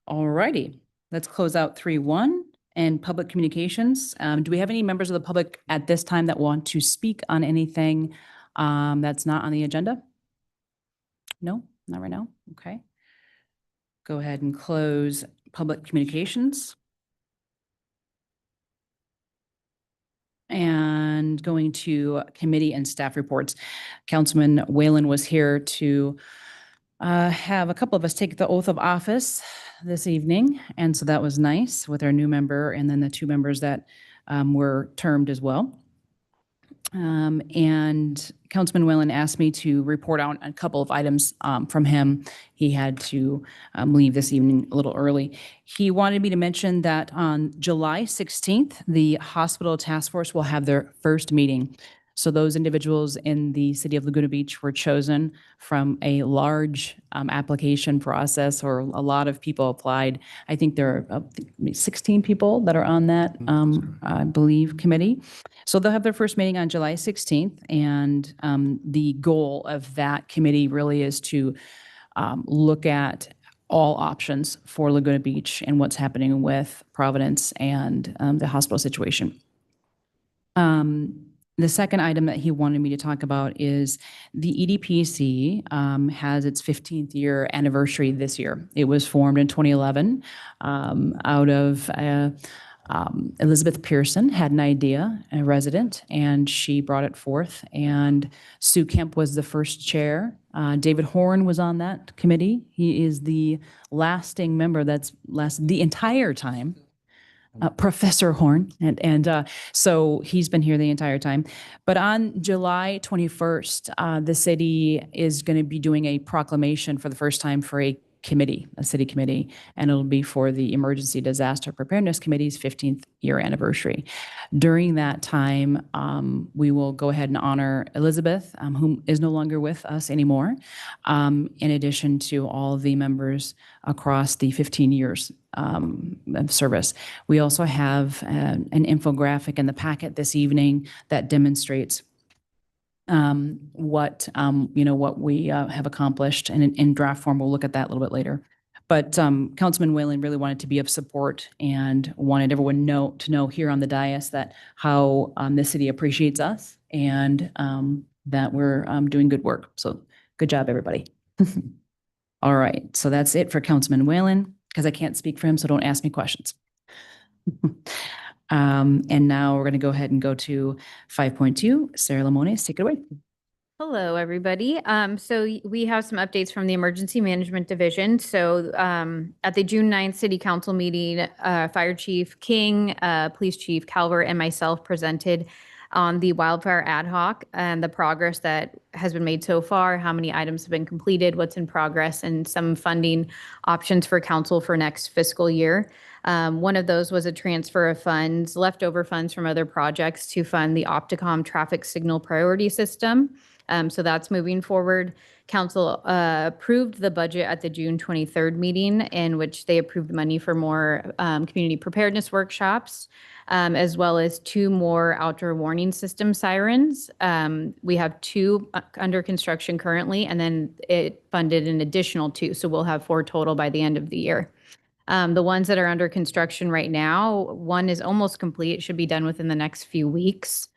All righty. Let's close out 3-1 and public communications. Do we have any members of the public at this time that want to speak on anything that's not on the agenda? No, not right now. Okay. Go ahead and close public communications. And going to committee and staff reports. Councilman Whalen was here to have a couple of us take the oath of office this evening. And so that was nice with our new member and then the 2 members that were termed as well. And Councilman Whalen asked me to report out a couple of items from him. He had to leave this evening a little early. He wanted me to mention that on July 16th, the hospital task force will have their first meeting. So those individuals in the city of Laguna Beach were chosen from a large application process, or a lot of people applied. I think there are 16 people that are on that, I believe, committee. So they'll have their first meeting on July 16th, and the goal of that committee really is to look at all options for Laguna Beach and what's happening with Providence and the hospital situation. The second item that he wanted me to talk about is the EDPC has its 15th year anniversary this year. It was formed in 2011 out of Elizabeth Pearson had an idea, a resident, and she brought it forth. And Sue Kemp was the first chair. David Horn was on that committee. He is the lasting member that's lasted the entire time. Professor Horn, and so he's been here the entire time. But on July 21st, the city is going to be doing a proclamation for the first time for a committee, a city committee, and it'll be for the Emergency Disaster Preparedness Committee's 15th year anniversary. During that time, we will go ahead and honor Elizabeth, who is no longer with us anymore, in addition to all the members across the 15 years of service. We also have an infographic in the packet this evening that demonstrates what we have accomplished, and in draft form, we'll look at that a little bit later. But Councilman Whalen really wanted to be of support and wanted everyone to know here on the dais that how the city appreciates us and that we're doing good work. So good job, everybody. All right, so that's it for Councilman Whalen, because I can't speak for him, so don't ask me questions. And now we're going to go ahead and go to 5.2. Sarah Lamones, take it away. Hello, everybody. We have some updates from the Emergency Management Division. So at the June 9th City Council meeting, Fire Chief King, Police Chief Calvert, and myself presented on the wildfire ad hoc and the progress that has been made so far, how many items have been completed, what's in progress, and some funding options for council for next fiscal year. One of those was a transfer of funds, leftover funds from other projects to fund the Opticom traffic signal priority system. So that's moving forward. Council approved the budget at the June 23rd meeting, in which they approved money for more community preparedness workshops, as well as 2 more outdoor warning system sirens. We have 2 under construction currently, and then it funded an additional 2. So we'll have 4 total by the end of the year. The ones that are under construction right now, one is almost complete. It should be done within the next few weeks.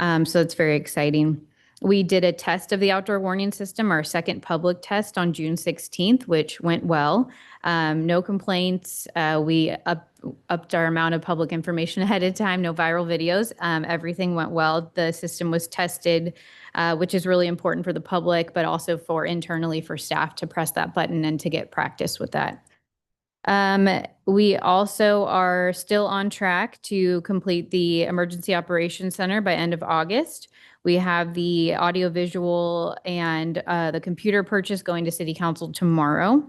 So it's very exciting. We did a test of the outdoor warning system, our second public test on June 16th, which went well. No complaints. We upped our amount of public information ahead of time, no viral videos. Everything went well. The system was tested, which is really important for the public, but also for internally for staff to press that button and to get practice with that. We also are still on track to complete the Emergency Operations Center by end of August. We have the audiovisual and the computer purchase going to City Council tomorrow.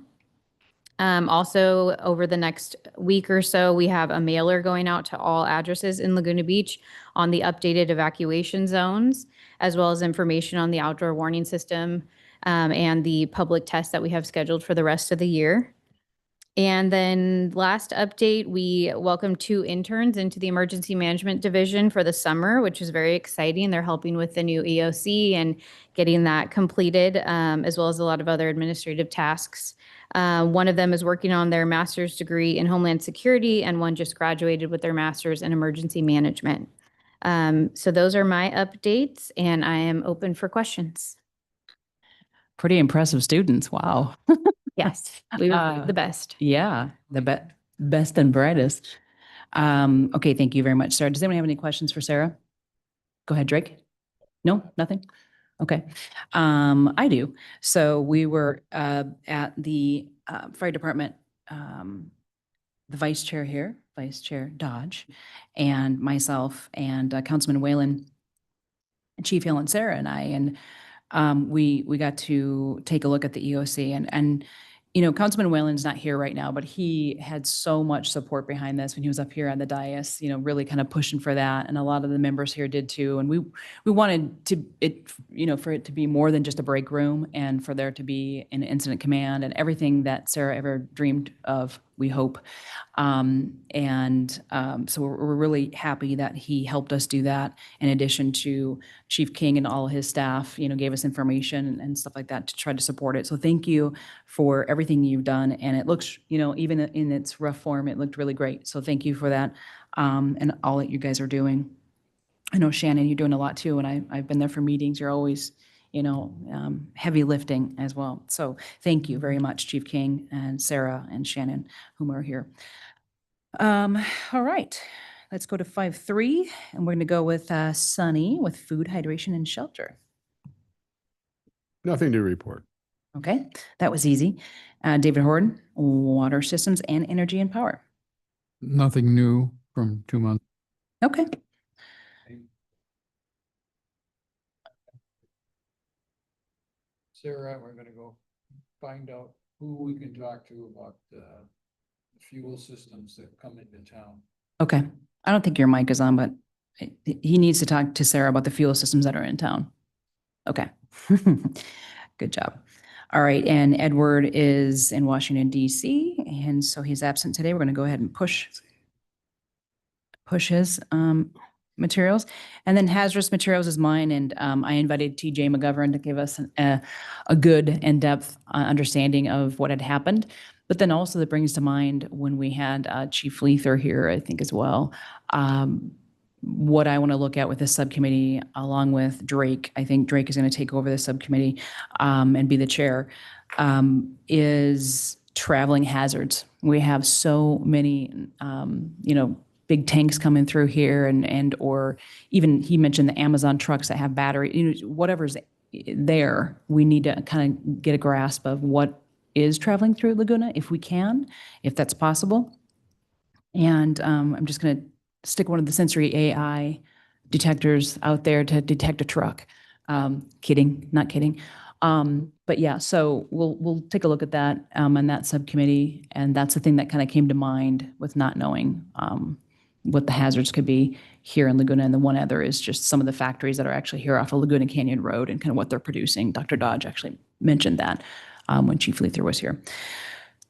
Also, over the next week or so, we have a mailer going out to all addresses in Laguna Beach on the updated evacuation zones, as well as information on the outdoor warning system and the public test that we have scheduled for the rest of the year. And then last update, we welcomed 2 interns into the Emergency Management Division for the summer, which is very exciting. They're helping with the new EOC and getting that completed, as well as a lot of other administrative tasks. One of them is working on their master's degree in Homeland Security, and one just graduated with their master's in Emergency Management. So those are my updates, and I am open for questions. Pretty impressive students. Wow. Yes, we were the best. Yeah, the best and brightest. Okay, thank you very much, Sarah. Does anyone have any questions for Sarah? Go ahead, Drake. No, nothing? Okay. I do. So we were at the fire department, the vice chair here, Vice Chair Dodge, and myself and Councilman Whalen Chief Hill and Sarah and I, and we got to take a look at the EOC, and you know, Councilman Whalen's not here right now, but he had so much support behind this when he was up here on the dais, you know, really kind of pushing for that. And a lot of the members here did too. And we wanted you know, for it to be more than just a break room, and for there to be an incident command and everything that Sarah ever dreamed of, we hope. So we're really happy that he helped us do that, in addition to Chief King and all his staff, you know, gave us information and stuff like that to try to support it. So thank you for everything you've done. And it looks, you know, even in its rough form, it looked really great. So thank you for that, and all that you guys are doing. I know, Shannon, you're doing a lot too, and I've been there for meetings. You're always, you know, heavy lifting as well. So thank you very much, Chief King and Sarah and Shannon, whom are here. All right, let's go to 5.3, and we're going to go with Sunny with food, hydration, and shelter. Nothing to report. Okay, that was easy. David Horton, water systems and energy and power. Nothing new from 2 months. Okay. Sarah, we're gonna go find out who we can talk to about the fuel systems that come into town. Okay. I don't think your mic is on, but he needs to talk to Sarah about the fuel systems that are in town. Okay. Good job. All right. And Edward is in Washington, D.C., and so he's absent today. We're going to go ahead and push his materials. And then hazardous materials is mine, and I invited TJ McGovern to give us a good in-depth understanding of what had happened. But then also that brings to mind when we had Chief Lether here, I think as well, what I want to look at with this subcommittee, along with Drake. I think Drake is going to take over the subcommittee and be the chair, is traveling hazards. We have so many, you know, big tanks coming through here, and or even he mentioned the Amazon trucks that have battery, you know, whatever's there. We need to kind of get a grasp of what is traveling through Laguna, if we can, if that's possible. And I'm just going to stick one of the sensory AI detectors out there to detect a truck. Kidding, not kidding. But yeah, so we'll take a look at that on that subcommittee, and that's the thing that kind of came to mind with not knowing what the hazards could be here in Laguna. And the one other is just some of the factories that are actually here off of Laguna Canyon Road and kind of what they're producing. Dr. Dodge actually mentioned that when Chief Lether was here.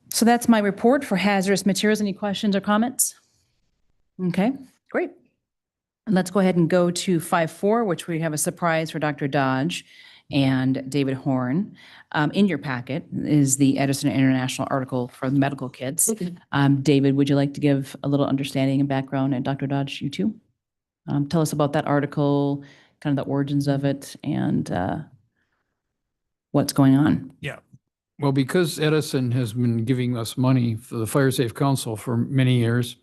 So that's my report for hazardous materials. Any questions or comments? Okay, great. And let's go ahead and go to 5.4, which we have a surprise for Dr. Dodge and David Horn. In your packet is the Edison International article for the medical kits. David, would you like to give a little understanding and background, and Dr. Dodge, you too? Tell us about that article, kind of the origins of it, and what's going on. Yeah. Well, because Edison has been giving us money for the Fire Safe Council for many years,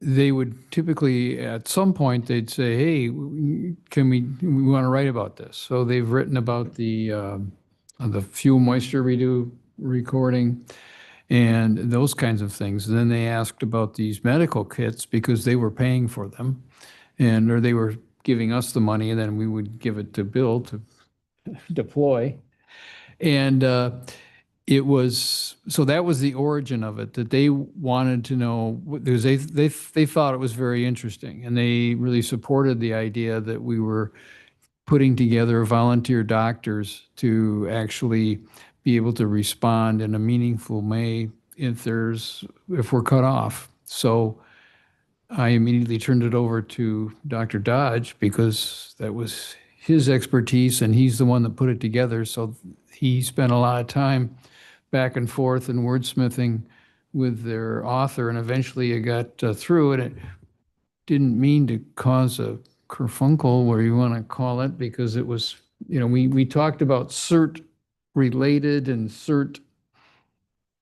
they would typically, at some point, they'd say, hey, we want to write about this. So they've written about the fuel moisture recording and those kinds of things. And then they asked about these medical kits because they were paying for them, or they were giving us the money, and then we would give it to Bill to deploy. And it was, so that was the origin of it, that they wanted to know, because they thought it was very interesting, and they really supported the idea that we were putting together volunteer doctors to actually be able to respond in a meaningful way if we're cut off. So I immediately turned it over to Dr. Dodge because that was his expertise, and he's the one that put it together. So he spent a lot of time back and forth and wordsmithing with their author, and eventually it got through, and it didn't mean to cause a kerfunkel, where you want to call it, because it was, you know, we talked about CERT related and CERT.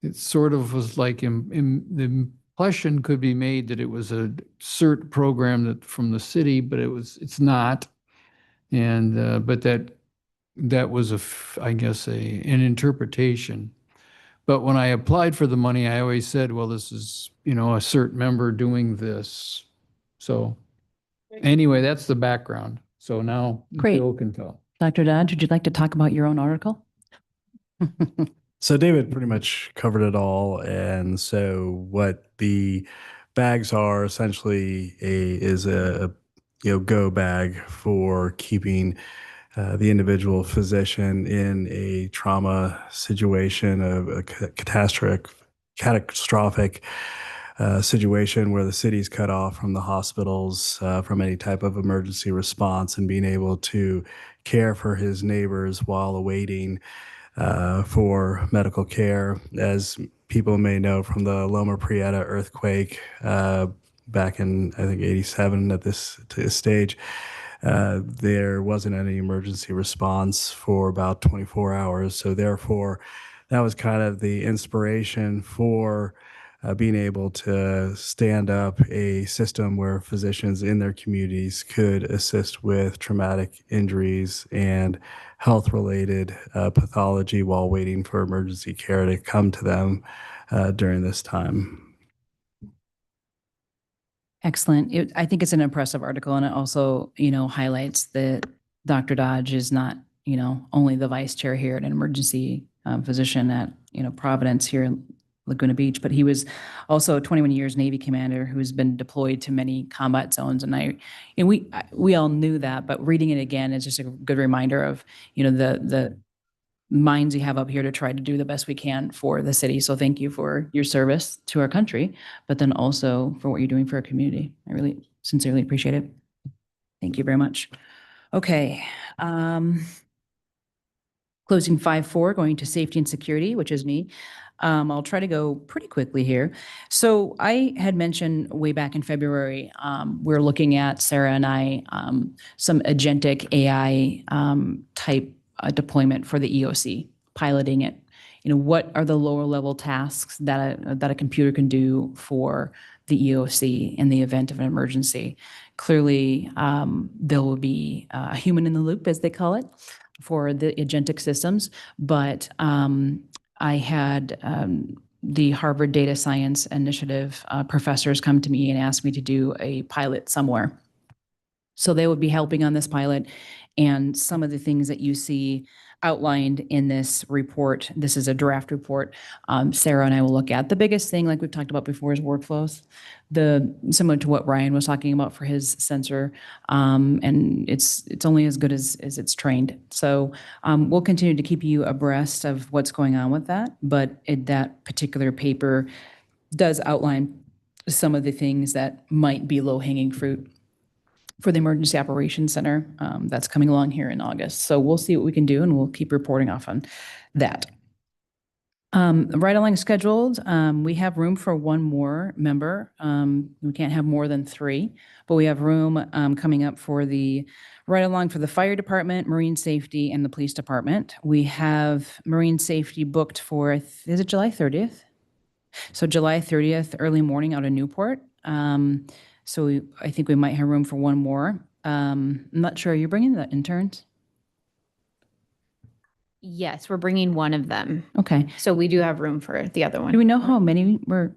It sort of was like the impression could be made that it was a CERT program that from the city, but it's not. And but that was I guess an interpretation. But when I applied for the money, I always said, well, this is, you know, a CERT member doing this. So Anyway, that's the background. So now Great. Bill can tell. Dr. Dodge, would you like to talk about your own article? So David pretty much covered it all. And so what the bags are essentially is a go bag for keeping the individual physician in a trauma situation of a catastrophic situation where the city's cut off from the hospitals, from any type of emergency response, and being able to care for his neighbors while awaiting for medical care. As people may know from the Loma Prieta earthquake back in, I think, 87 at this stage, there wasn't any emergency response for about 24 hours. So therefore, that was kind of the inspiration for being able to stand up a system where physicians in their communities could assist with traumatic injuries and health-related pathology while waiting for emergency care to come to them during this time. Excellent. I think it's an impressive article, and it also, highlights that Dr. Dodge is not, only the vice chair here at an emergency physician at, Providence here in Laguna Beach, but he was also a 21 years Navy commander who's been deployed to many combat zones. And we all knew that, but reading it again is just a good reminder of, the minds you have up here to try to do the best we can for the city. So thank you for your service to our country, but then also for what you're doing for our community. I really sincerely appreciate it. Thank you very much. Okay. Closing 5-4, going to safety and security, which is me. I'll try to go pretty quickly here. So I had mentioned way back in February, we're looking at, Sarah and I, some agentic AI type deployment for the EOC, piloting it. What are the lower level tasks that a computer can do for the EOC in the event of an emergency? Clearly, there will be a human in the loop, as they call it, for the agentic systems, but I had the Harvard Data Science Initiative professors come to me and ask me to do a pilot somewhere. So they would be helping on this pilot, and some of the things that you see outlined in this report, this is a draft report, Sarah and I will look at. The biggest thing, like we've talked about before, is workflows. Similar to what Ryan was talking about for his sensor, and it's only as good as it's trained. So we'll continue to keep you abreast of what's going on with that, but that particular paper does outline some of the things that might be low-hanging fruit for the Emergency Operations Center that's coming along here in August. So we'll see what we can do, and we'll keep reporting off on that. Right along scheduled, we have room for one more member. We can't have more than 3, but we have room coming up for the right along for the fire department, marine safety, and the police department. We have marine safety booked for, is it July 30th? So July 30th, early morning out of Newport. So I think we might have room for one more. I'm not sure. Are you bringing the interns? Yes, we're bringing one of them. Okay. So we do have room for the other one. Do we know how many were?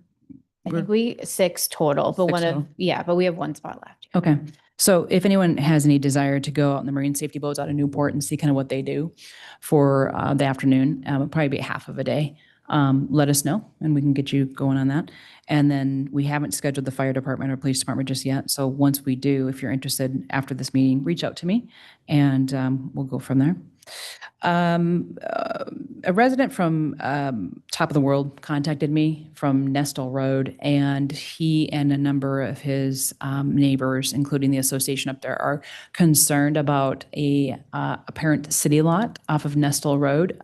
I think 6 total, but 6 total. but we have 1 spot left. Okay. So if anyone has any desire to go out in the marine safety boats out of Newport and see kind of what they do for the afternoon, it'll probably be half of a day. Let us know and we can get you going on that. And then we haven't scheduled the fire department or police department just yet. So once we do, if you're interested after this meeting, reach out to me and we'll go from there. A resident from Top of the World contacted me from Nestle Road, and he and a number of his neighbors, including the association up there, are concerned about a apparent city lot off of Nestle Road.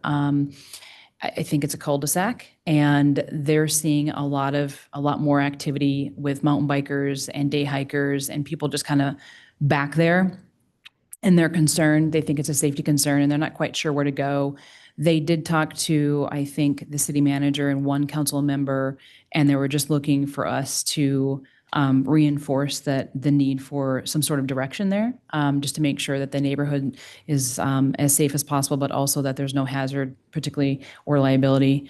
I think it's a cul-de-sac, and they're seeing a lot more activity with mountain bikers and day hikers and people just kind of back there. And they're concerned. They think it's a safety concern, and they're not quite sure where to go. They did talk to, I think, the city manager and one council member, and they were just looking for us to reinforce that the need for some sort of direction there, just to make sure that the neighborhood is as safe as possible, but also that there's no hazard, particularly or liability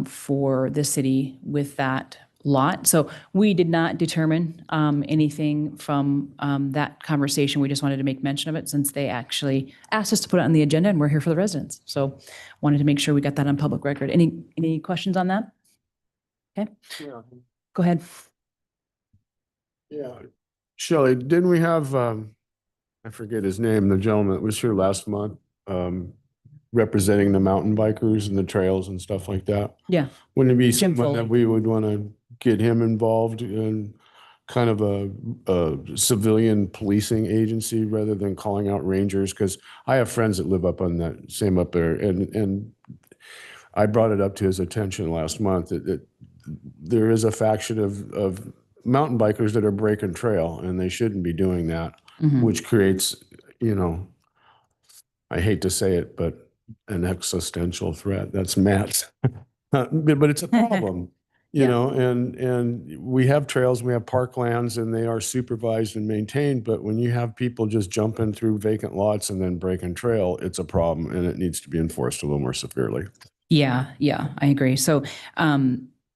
for the city with that lot. So we did not determine anything from that conversation. We just wanted to make mention of it since they actually asked us to put it on the agenda and we're here for the residents. So wanted to make sure we got that on public record. Any questions on that? Okay, Yeah. go ahead. Yeah. Shelley, didn't we have, I forget his name, the gentleman that was here last month, representing the mountain bikers and the trails and stuff like that? Yeah. Wouldn't it be Jim someone Foley. that we would want to get him involved in kind of a civilian policing agency rather than calling out rangers? Because I have friends that live up on that same up there, and I brought it up to his attention last month that there is a faction of mountain bikers that are breaking trail, and they shouldn't be doing that, Mhm. which creates, you know, I hate to say it, but an existential threat. That's Matt's. But it's a problem, you Yeah. know, and we have trails, we have parklands, and they are supervised and maintained. But when you have people just jumping through vacant lots and then breaking trail, it's a problem, and it needs to be enforced a little more severely. Yeah, I agree. So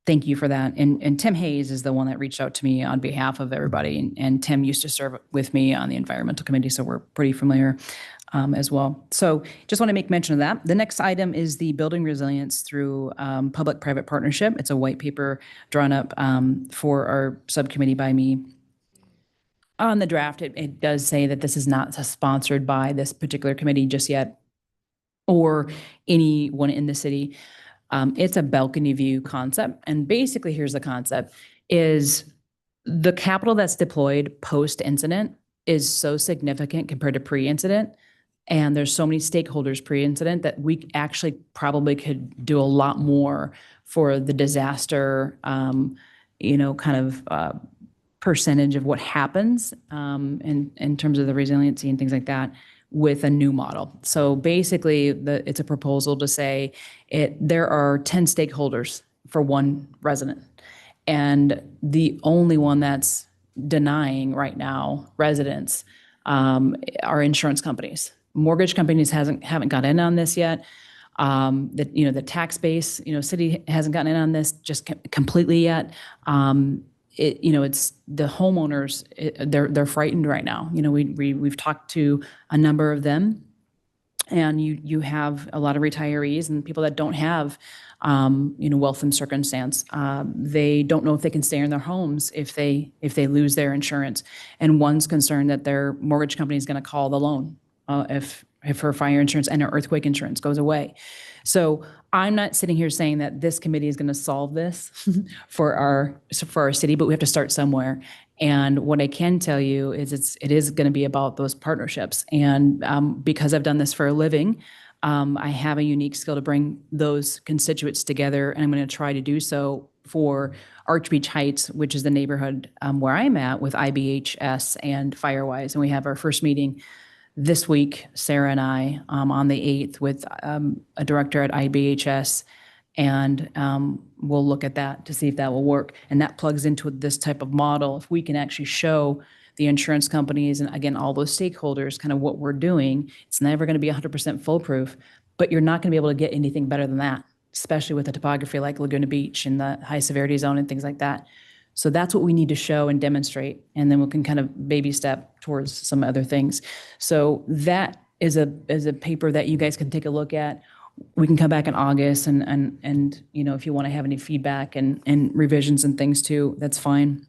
thank you for that. And Tim Hayes is the one that reached out to me on behalf of everybody. And Tim used to serve with me on the environmental committee, so we're pretty familiar as well. So just want to make mention of that. The next item is the building resilience through public-private partnership. It's a white paper drawn up for our subcommittee by me. On the draft, it does say that this is not sponsored by this particular committee just yet, or anyone in the city. It's a balcony view concept. And basically, here's the concept is the capital that's deployed post-incident is so significant compared to pre-incident. And there's so many stakeholders pre-incident that we actually probably could do a lot more for the disaster, kind of percentage of what happens in terms of the resiliency and things like that with a new model. So basically, it's a proposal to say there are 10 stakeholders for one resident. And the only one that's denying right now residents are insurance companies. Mortgage companies haven't got in on this yet. The tax base, city hasn't gotten in on this just completely yet. It's the homeowners, they're frightened right now. We've talked to a number of them, and you have a lot of retirees and people that don't have, wealth and circumstance. They don't know if they can stay in their homes if they lose their insurance. And one's concerned that their mortgage company is going to call the loan if her fire insurance and her earthquake insurance goes away. So I'm not sitting here saying that this committee is going to solve this for our city, but we have to start somewhere. And what I can tell you is it is going to be about those partnerships. And because I've done this for a living, I have a unique skill to bring those constituents together, and I'm going to try to do so for Arch Beach Heights, which is the neighborhood where I'm at with IBHS and Firewise. And we have our first meeting this week, Sarah and I, on the 8th with a director at IBHS, and we'll look at that to see if that will work. And that plugs into this type of model. If we can actually show the insurance companies and, again, all those stakeholders kind of what we're doing, it's never going to be 100% foolproof, but you're not going to be able to get anything better than that, especially with the topography like Laguna Beach and the high severity zone and things like that. So that's what we need to show and demonstrate, and then we can kind of baby step towards some other things. So that is a paper that you guys can take a look at. We can come back in August and if you want to have any feedback and revisions and things too, that's fine,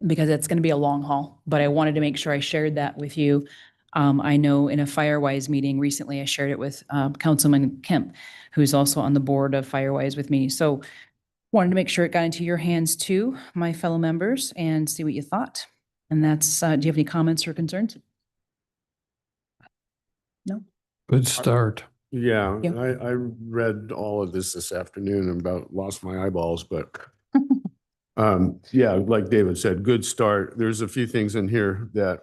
because it's going to be a long haul. But I wanted to make sure I shared that with you. I know in a Firewise meeting recently, I shared it with Councilman Kemp, who's also on the board of Firewise with me. So wanted to make sure it got into your hands too, my fellow members, and see what you thought. And that's, do you have any comments or concerns? No? Good start. Yeah, Yeah. I read all of this afternoon and about lost my eyeballs, but yeah, like David said, good start. There's a few things in here that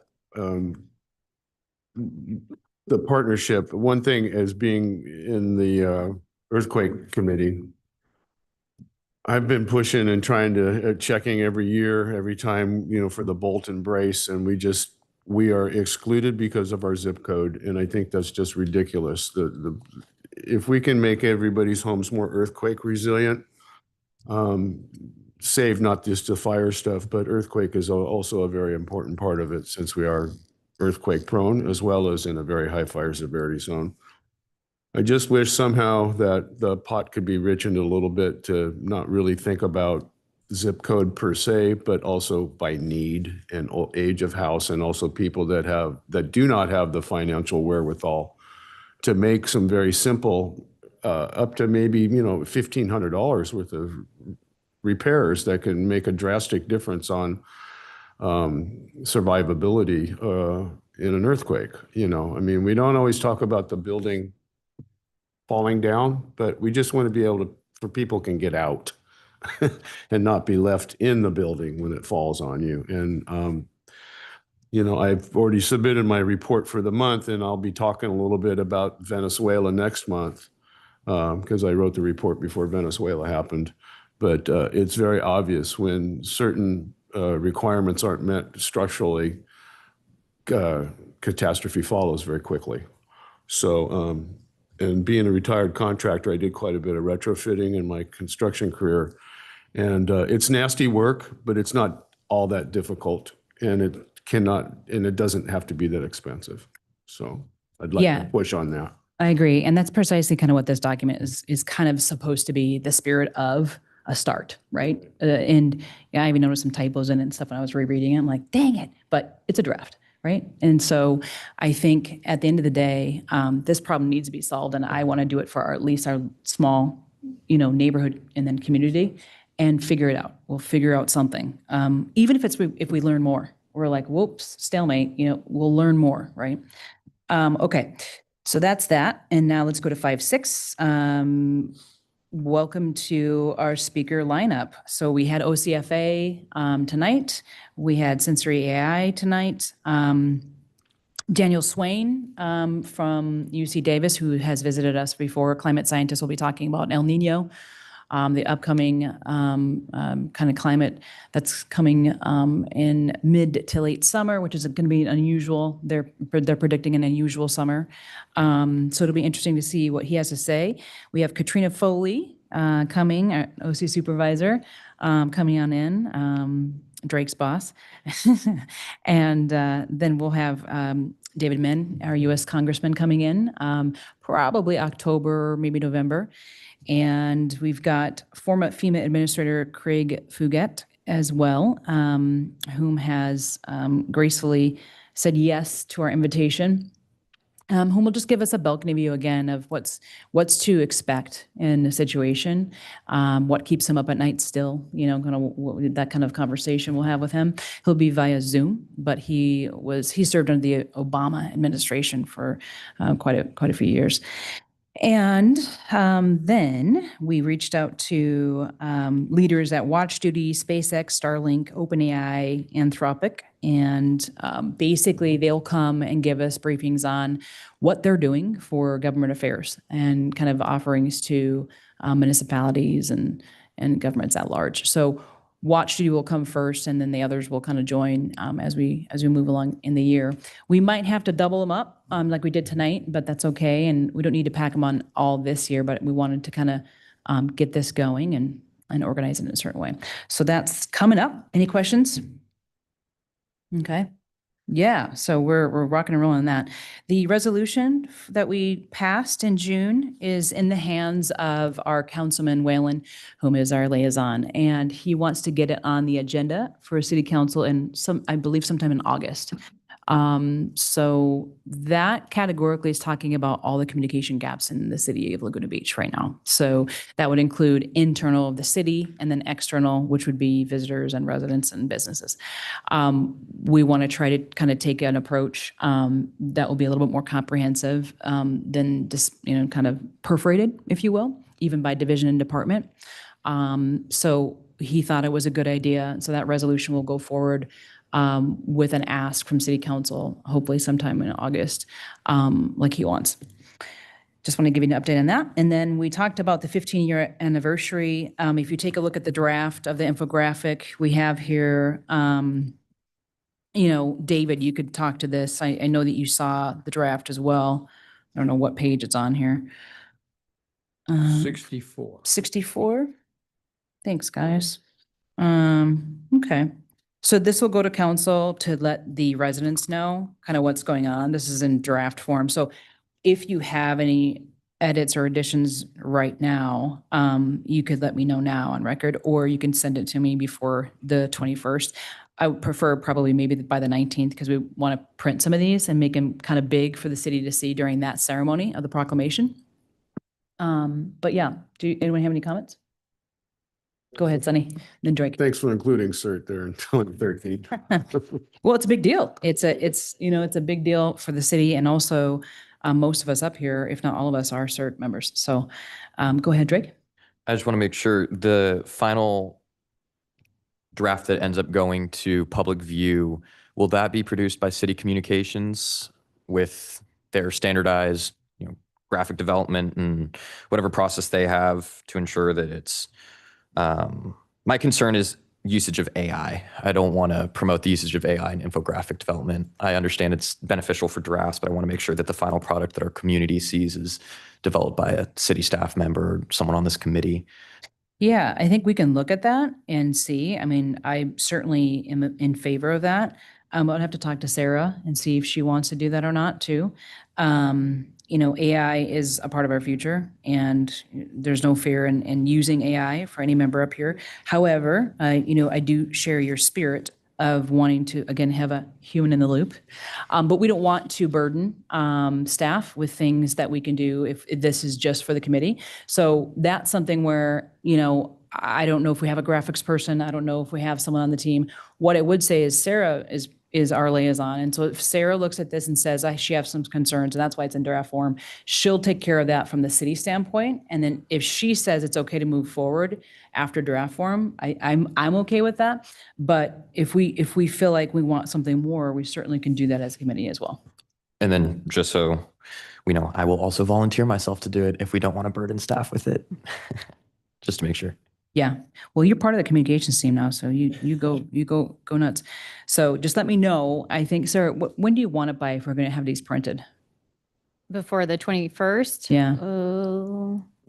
the partnership, one thing is being in the earthquake committee. I've been pushing and trying to checking every year, every time, for the bolt and brace, and we are excluded because of our zip code. And I think that's just ridiculous. If we can make everybody's homes more earthquake resilient, save not just the fire stuff, but earthquake is also a very important part of it since we are earthquake prone as well as in a very high fire severity zone. I just wish somehow that the pot could be richened a little bit to not really think about zip code per se, but also by need and age of house, and also people that do not have the financial wherewithal to make some very simple, up to maybe, $1,500 worth of repairs that can make a drastic difference on survivability in an earthquake. I mean, we don't always talk about the building falling down, but we just want to be able to, for people can get out and not be left in the building when it falls on you. And, I've already submitted my report for the month, and I'll be talking a little bit about Venezuela next month because I wrote the report before Venezuela happened. But it's very obvious when certain requirements aren't met structurally, catastrophe follows very quickly. So, and being a retired contractor, I did quite a bit of retrofitting in my construction career. And it's nasty work, but it's not all that difficult. And it doesn't have to be that expensive. So I'd like to push on that. I agree. And that's precisely kind of what this document is kind of supposed to be, the spirit of a start, right? And I even noticed some typos in it and stuff when I was rereading it. I'm like, dang it, but it's a draft, right? And so I think at the end of the day, this problem needs to be solved, and I want to do it for at least our small, neighborhood and then community, and figure it out. We'll figure out something, even if we learn more. We're like, whoops, stalemate. We'll learn more, right? Okay, so that's that. And now let's go to 5.6. Welcome to our speaker lineup. So we had OCFA tonight. We had Sensory AI tonight. Daniel Swain from UC Davis, who has visited us before, climate scientist, will be talking about El Nino, the upcoming kind of climate that's coming in mid to late summer, which is going to be unusual. They're predicting an unusual summer. So it'll be interesting to see what he has to say. We have Katrina Foley coming, our OC supervisor, coming on in, Drake's boss. And then we'll have David Min, our U.S. Congressman, coming in, probably October, maybe November. And we've got former FEMA Administrator Craig Fugett as well, whom has gracefully said yes to our invitation, whom will just give us a balcony view again of what's to expect in a situation, what keeps him up at night still, that kind of conversation we'll have with him. He'll be via Zoom, but he served under the Obama administration for quite a few years. And then we reached out to leaders at WatchDuty, SpaceX, Starlink, OpenAI, Anthropic, and basically they'll come and give us briefings on what they're doing for government affairs and kind of offerings to municipalities and governments at large. So WatchDuty will come first, and then the others will kind of join as we move along in the year. We might have to double them up like we did tonight, but that's okay. And we don't need to pack them on all this year, but we wanted to kind of get this going and organize it in a certain way. So that's coming up. Any questions? Okay. Yeah, so we're rocking and rolling on that. The resolution that we passed in June is in the hands of our Councilman Whalen, whom is our liaison, and he wants to get it on the agenda for City Council I believe sometime in August. So that categorically is talking about all the communication gaps in the city of Laguna Beach right now. So that would include internal of the city and then external, which would be visitors and residents and businesses. We want to try to kind of take an approach that will be a little bit more comprehensive than just, kind of perforated, if you will, even by division and department. So he thought it was a good idea. So that resolution will go forward with an ask from City Council, hopefully sometime in August, like he wants. Just want to give you an update on that. And then we talked about the 15-year anniversary. If you take a look at the draft of the infographic we have here, David, you could talk to this. I know that you saw the draft as well. I don't know what page it's on here. 64. 64? Thanks, guys. Okay. So this will go to council to let the residents know kind of what's going on. This is in draft form. So if you have any edits or additions right now, you could let me know now on record, or you can send it to me before the 21st. I would prefer probably maybe by the 19th because we want to print some of these and make them kind of big for the city to see during that ceremony of the proclamation. But yeah, anyone have any comments? Go ahead, Sunny, then Drake. Thanks for including CERT there until the 13th. Well, it's a big deal. It's a big deal for the city, and also most of us up here, if not all of us, are CERT members. So go ahead, Drake. I just want to make sure the final draft that ends up going to public view, will that be produced by city communications with their standardized, graphic development and whatever process they have to ensure that it's, my concern is usage of AI. I don't want to promote the usage of AI in infographic development. I understand it's beneficial for drafts, but I want to make sure that the final product that our community sees is developed by a city staff member or someone on this committee. Yeah, I think we can look at that and see. I mean, I certainly am in favor of that. I'll have to talk to Sarah and see if she wants to do that or not too. AI is a part of our future, and there's no fear in using AI for any member up here. However, I do share your spirit of wanting to, again, have a human in the loop. But we don't want to burden staff with things that we can do if this is just for the committee. So that's something where, I don't know if we have a graphics person. I don't know if we have someone on the team. What I would say is Sarah is our liaison. And so if Sarah looks at this and says, she has some concerns, and that's why it's in draft form, she'll take care of that from the city standpoint. And then if she says it's okay to move forward after draft form, I'm okay with that. But if we feel like we want something more, we certainly can do that as a committee as well. And then just so we know, I will also volunteer myself to do it if we don't want to burden staff with it, just to make sure. Yeah. Well, you're part of the communications team now, so you go nuts. So just let me know. I think, Sarah, when do you want it by if we're going to have these printed? Before the 21st? Yeah.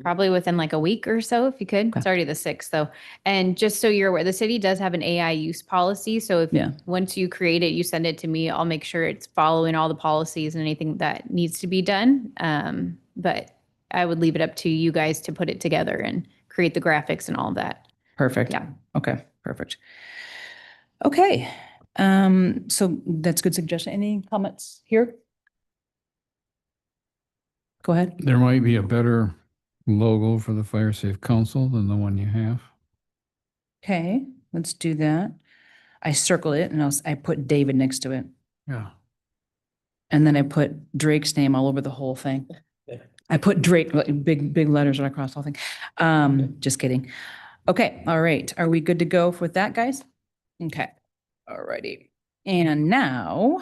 Probably within like a week or so, if you could. Okay. It's already the 6th, though. And just so you're aware, the city does have an AI use policy. So once you create it, you send it to me. I'll make sure it's following all the policies and anything that needs to be done. But I would leave it up to you guys to put it together and create the graphics and all of that. Perfect. Yeah. Okay. Perfect. Okay. So that's a good suggestion. Any comments here? Go ahead. There might be a better logo for the Fire Safe Council than the one you have. Okay, let's do that. I circled it and I put David next to it. Yeah. And then I put Drake's name all over the whole thing. I put Drake, like, big letters right across the whole thing. Just kidding. Okay, all right. Are we good to go with that, guys? Okay, all righty. And now,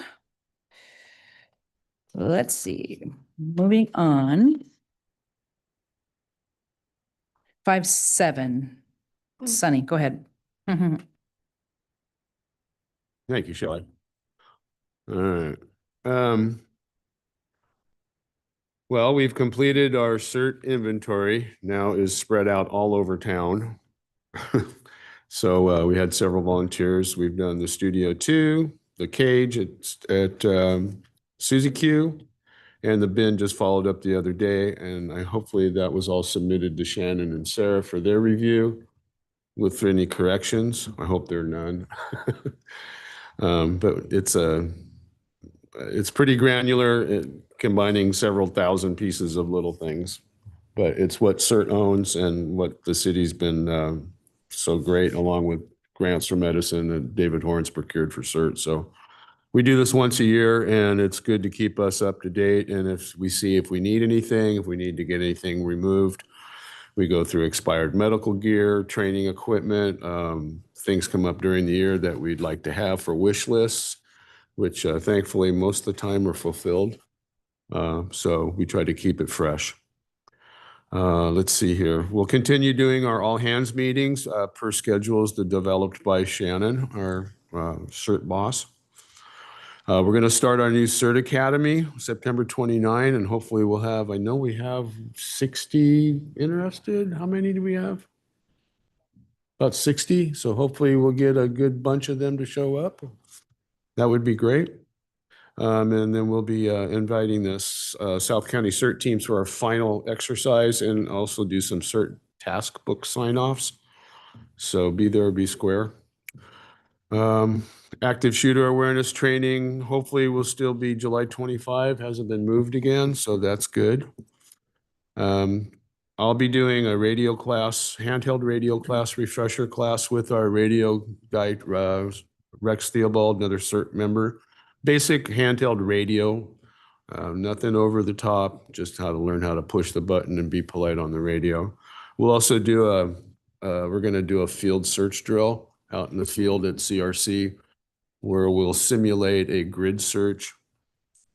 let's see, moving on. 5-7, Sunny, go ahead. Thank you, Shelley. All right. Well, we've completed our CERT inventory. Now is spread out all over town. So we had several volunteers. We've done the Studio 2, the cage at Suzy Q, and the bin just followed up the other day. And hopefully that was all submitted to Shannon and Sarah for their review with any corrections. I hope there are none. But it's pretty granular, combining several thousand pieces of little things. But it's what CERT owns and what the city's been so great, along with grants from Edison that David Horns procured for CERT. So we do this once a year, and it's good to keep us up to date. And if we need anything, if we need to get anything removed, we go through expired medical gear, training equipment. Things come up during the year that we'd like to have for wish lists, which thankfully most of the time are fulfilled. So we try to keep it fresh. Let's see here. We'll continue doing our all hands meetings per schedules developed by Shannon, our CERT boss. We're going to start our new CERT Academy September 29, and hopefully we'll have, I know we have 60 interested. How many do we have? about 60. So hopefully we'll get a good bunch of them to show up. That would be great. And then we'll be inviting this South County CERT teams for our final exercise and also do some CERT task book sign-offs. So be there or be square. Active shooter awareness training, hopefully will still be July 25, hasn't been moved again, so that's good. I'll be doing a radio class, handheld radio class, refresher class with our radio guy, Rex Theobald, another CERT member. Basic handheld radio, nothing over the top, just how to learn how to push the button and be polite on the radio. We'll also do we're gonna do a field search drill out in the field at CRC where we'll simulate a grid search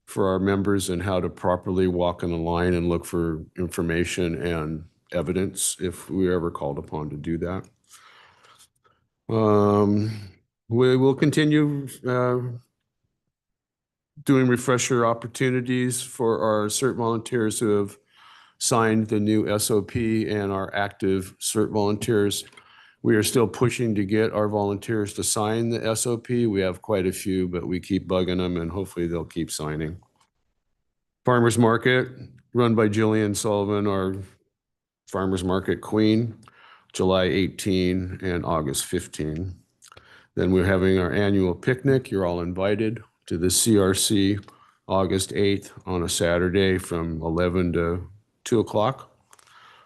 for our members and how to properly walk in a line and look for information and evidence if we're ever called upon to do that. We will continue doing refresher opportunities for our CERT volunteers who have signed the new SOP and our active CERT volunteers. We are still pushing to get our volunteers to sign the SOP. We have quite a few, but we keep bugging them and hopefully they'll keep signing. Farmers Market, run by Jillian Sullivan, our Farmers Market Queen, July 18 and August 15. Then we're having our annual picnic. You're all invited to the CRC August 8th on a Saturday from 11 to 2 o'clock.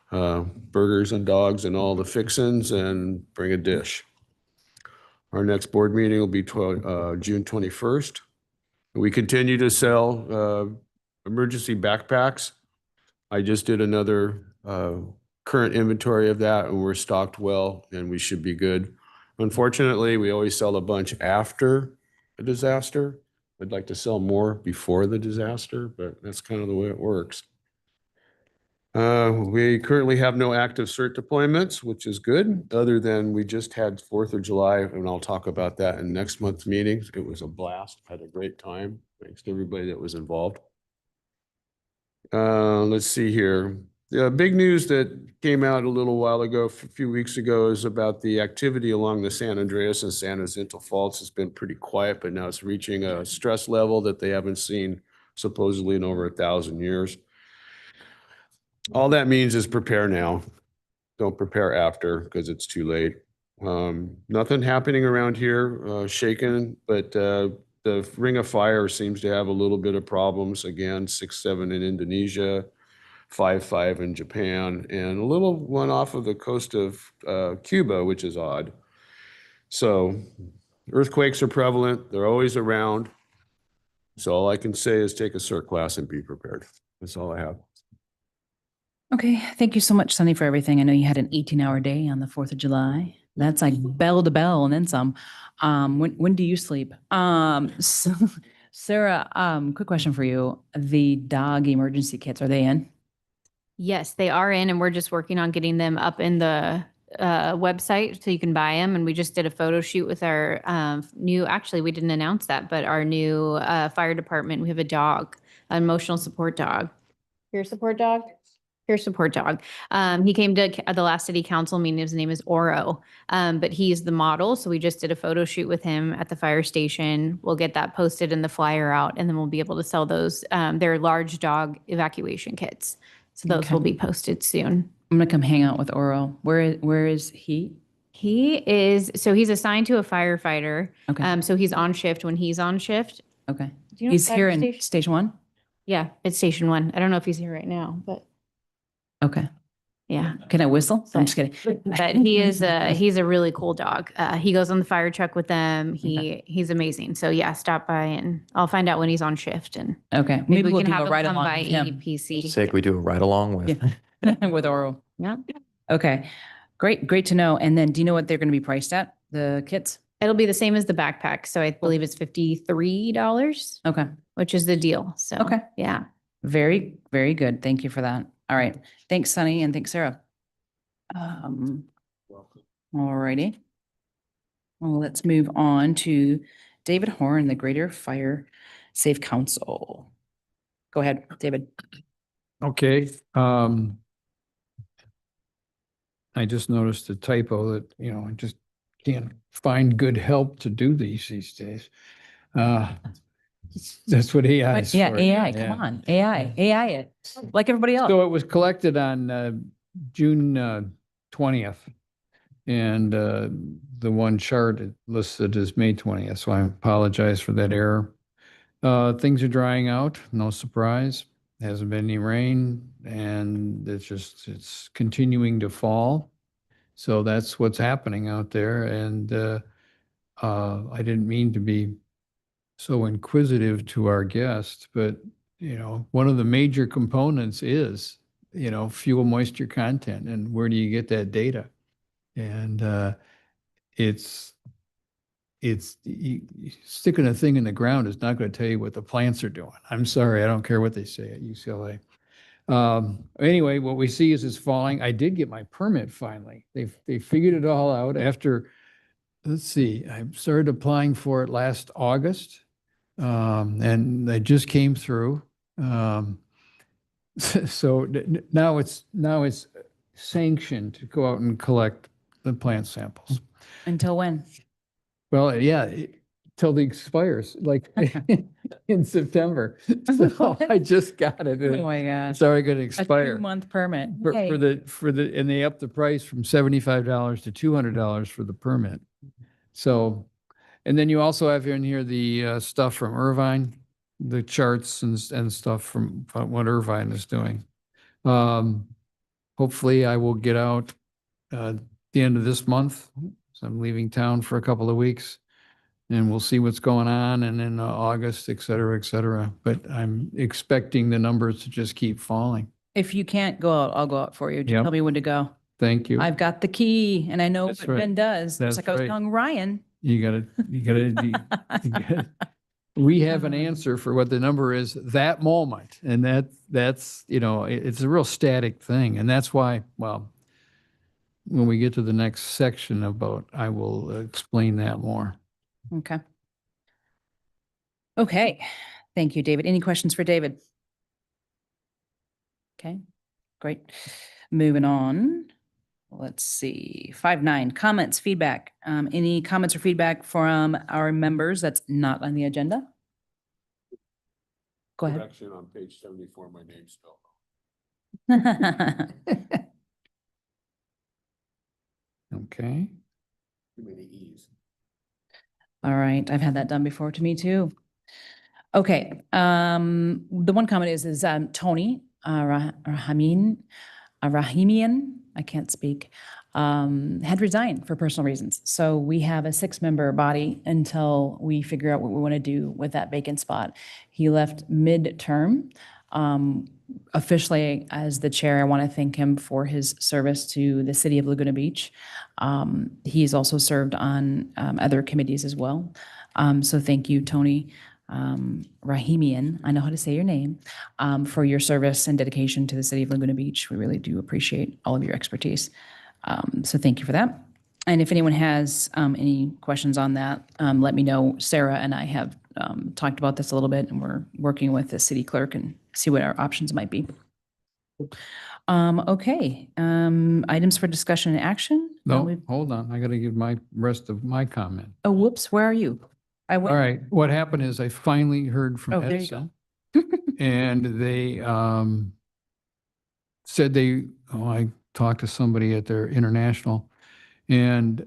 Burgers and dogs and all the fixins and bring a dish. Our next board meeting will be June 21st. We continue to sell emergency backpacks. I just did another current inventory of that and we're stocked well and we should be good. Unfortunately, we always sell a bunch after a disaster. I'd like to sell more before the disaster, but that's kind of the way it works. We currently have no active CERT deployments, which is good, other than we just had 4th of July, and I'll talk about that in next month's meetings. It was a blast, had a great time. Thanks to everybody that was involved. Let's see here. The big news that came out a little while ago, a few weeks ago, is about the activity along the San Andreas and San Jacinto faults. Has been pretty quiet, but now it's reaching a stress level that they haven't seen supposedly in over 1,000 years. All that means is prepare now. Don't prepare after because it's too late. Nothing happening around here, shaken, but the Ring of Fire seems to have a little bit of problems. Again, 6.7 in Indonesia, 5.5 in Japan, and a little one off of the coast of Cuba, which is odd. So earthquakes are prevalent. They're always around. So all I can say is take a CERT class and be prepared. That's all I have. Okay, thank you so much, Sunny, for everything. I know you had an 18-hour day on the 4th of July. That's like bell to bell and then some. When do you sleep? So, Sarah, quick question for you. The dog emergency kits, are they in? Yes, they are in, and we're just working on getting them up in the website so you can buy them. And we just did a photo shoot with our actually, we didn't announce that, but our new fire department. We have a dog, an emotional support dog. Peer support dog? Peer support dog. He came to the last city council meeting. His name is Oro, but he's the model. So we just did a photo shoot with him at the fire station. We'll get that posted and the flyer out, and then we'll be able to sell those. They're large dog evacuation kits. So those will be posted soon. I'm gonna come hang out with Oro. Where is he? He's assigned to a firefighter. Okay. So he's on shift when he's on shift. Okay. Do you know He's what here fire in station- Station 1? Yeah, it's station 1. I don't know if he's here right now, but Okay. yeah. Can I whistle? I'm just kidding. But he's a really cool dog. He goes on the fire truck with them. He's amazing. So yeah, stop by and I'll find out when he's on shift, and Okay. maybe we we'll can do have a him ride come along by with him. EDPC. Say, we do a ride along with. Yeah. With Oro. Yeah. Okay. Great to know. And then do you know what they're going to be priced at, the kits? It'll be the same as the backpack. So I believe it's $53, Okay. which is the deal. So Okay. yeah. Very, very good. Thank you for that. All right. Thanks, Sunny, and thanks, Sarah. All righty. Well, let's move on to David Horn, the Greater Fire Safe Council. Go ahead, David. Okay. I just noticed a typo that, I just can't find good help to do these days. That's what AI is Yeah, for. AI, come on, AI it, like everybody else. So it was collected on June 20th. And the one chart listed as May 20th, so I apologize for that error. Things are drying out, no surprise. Hasn't been any rain, and it's continuing to fall. So that's what's happening out there. And I didn't mean to be so inquisitive to our guest, but one of the major components is, fuel moisture content, and where do you get that data? And it's sticking a thing in the ground is not going to tell you what the plants are doing. I'm sorry, I don't care what they say at UCLA. Anyway, what we see is it's falling. I did get my permit finally. They figured it all out after, let's see, I started applying for it last August, and I just came through. So now it's sanctioned to go out and collect the plant samples. Until when? Well, yeah, till it expires, like in September. So I just got it. Oh my gosh. It's already going to A expire. 2-month permit. For Yay. and they upped the price from $75 to $200 for the permit. So, and then you also have in here the stuff from Irvine, the charts and stuff from what Irvine is doing. Hopefully I will get out the end of this month. So I'm leaving town for a couple of weeks, and we'll see what's going on, and in August, et cetera, et cetera. But I'm expecting the numbers to just keep falling. If you can't go out, I'll go out for you. Just Yep. tell me when to go. Thank you. I've got the key, and I know That's what right. Ben does. That's Just like I was right. telling Ryan. You gotta, we have an answer for what the number is that moment. And that's, it's a real static thing. And that's why, well, when we get to the next section I will explain that more. Okay. Okay. Thank you, David. Any questions for David? Okay, great. Moving on. Let's see. 5.9, comments, feedback. Any comments or feedback from our members that's not on the agenda? Go ahead. Correction on page 74, my name's spelled. Okay. Too many E's. All right, I've had that done before to me too. Okay, the one comment is Tony Rahimian, I can't speak, had resigned for personal reasons. So we have a 6-member body until we figure out what we want to do with that vacant spot. He left mid-term. Officially, as the chair, I want to thank him for his service to the city of Laguna Beach. He's also served on other committees as well. So thank you, Tony Rahimian, I know how to say your name, for your service and dedication to the city of Laguna Beach. We really do appreciate all of your expertise. So thank you for that. And if anyone has any questions on that, let me know. Sarah and I have talked about this a little bit, and we're working with the city clerk and see what our options might be. Okay, items for discussion and action? No, hold on. I got to give my rest of my comment. Oh, whoops, where are you? All right. What happened is I finally heard from Oh, there you Edison, and they said I talked to somebody at their international, and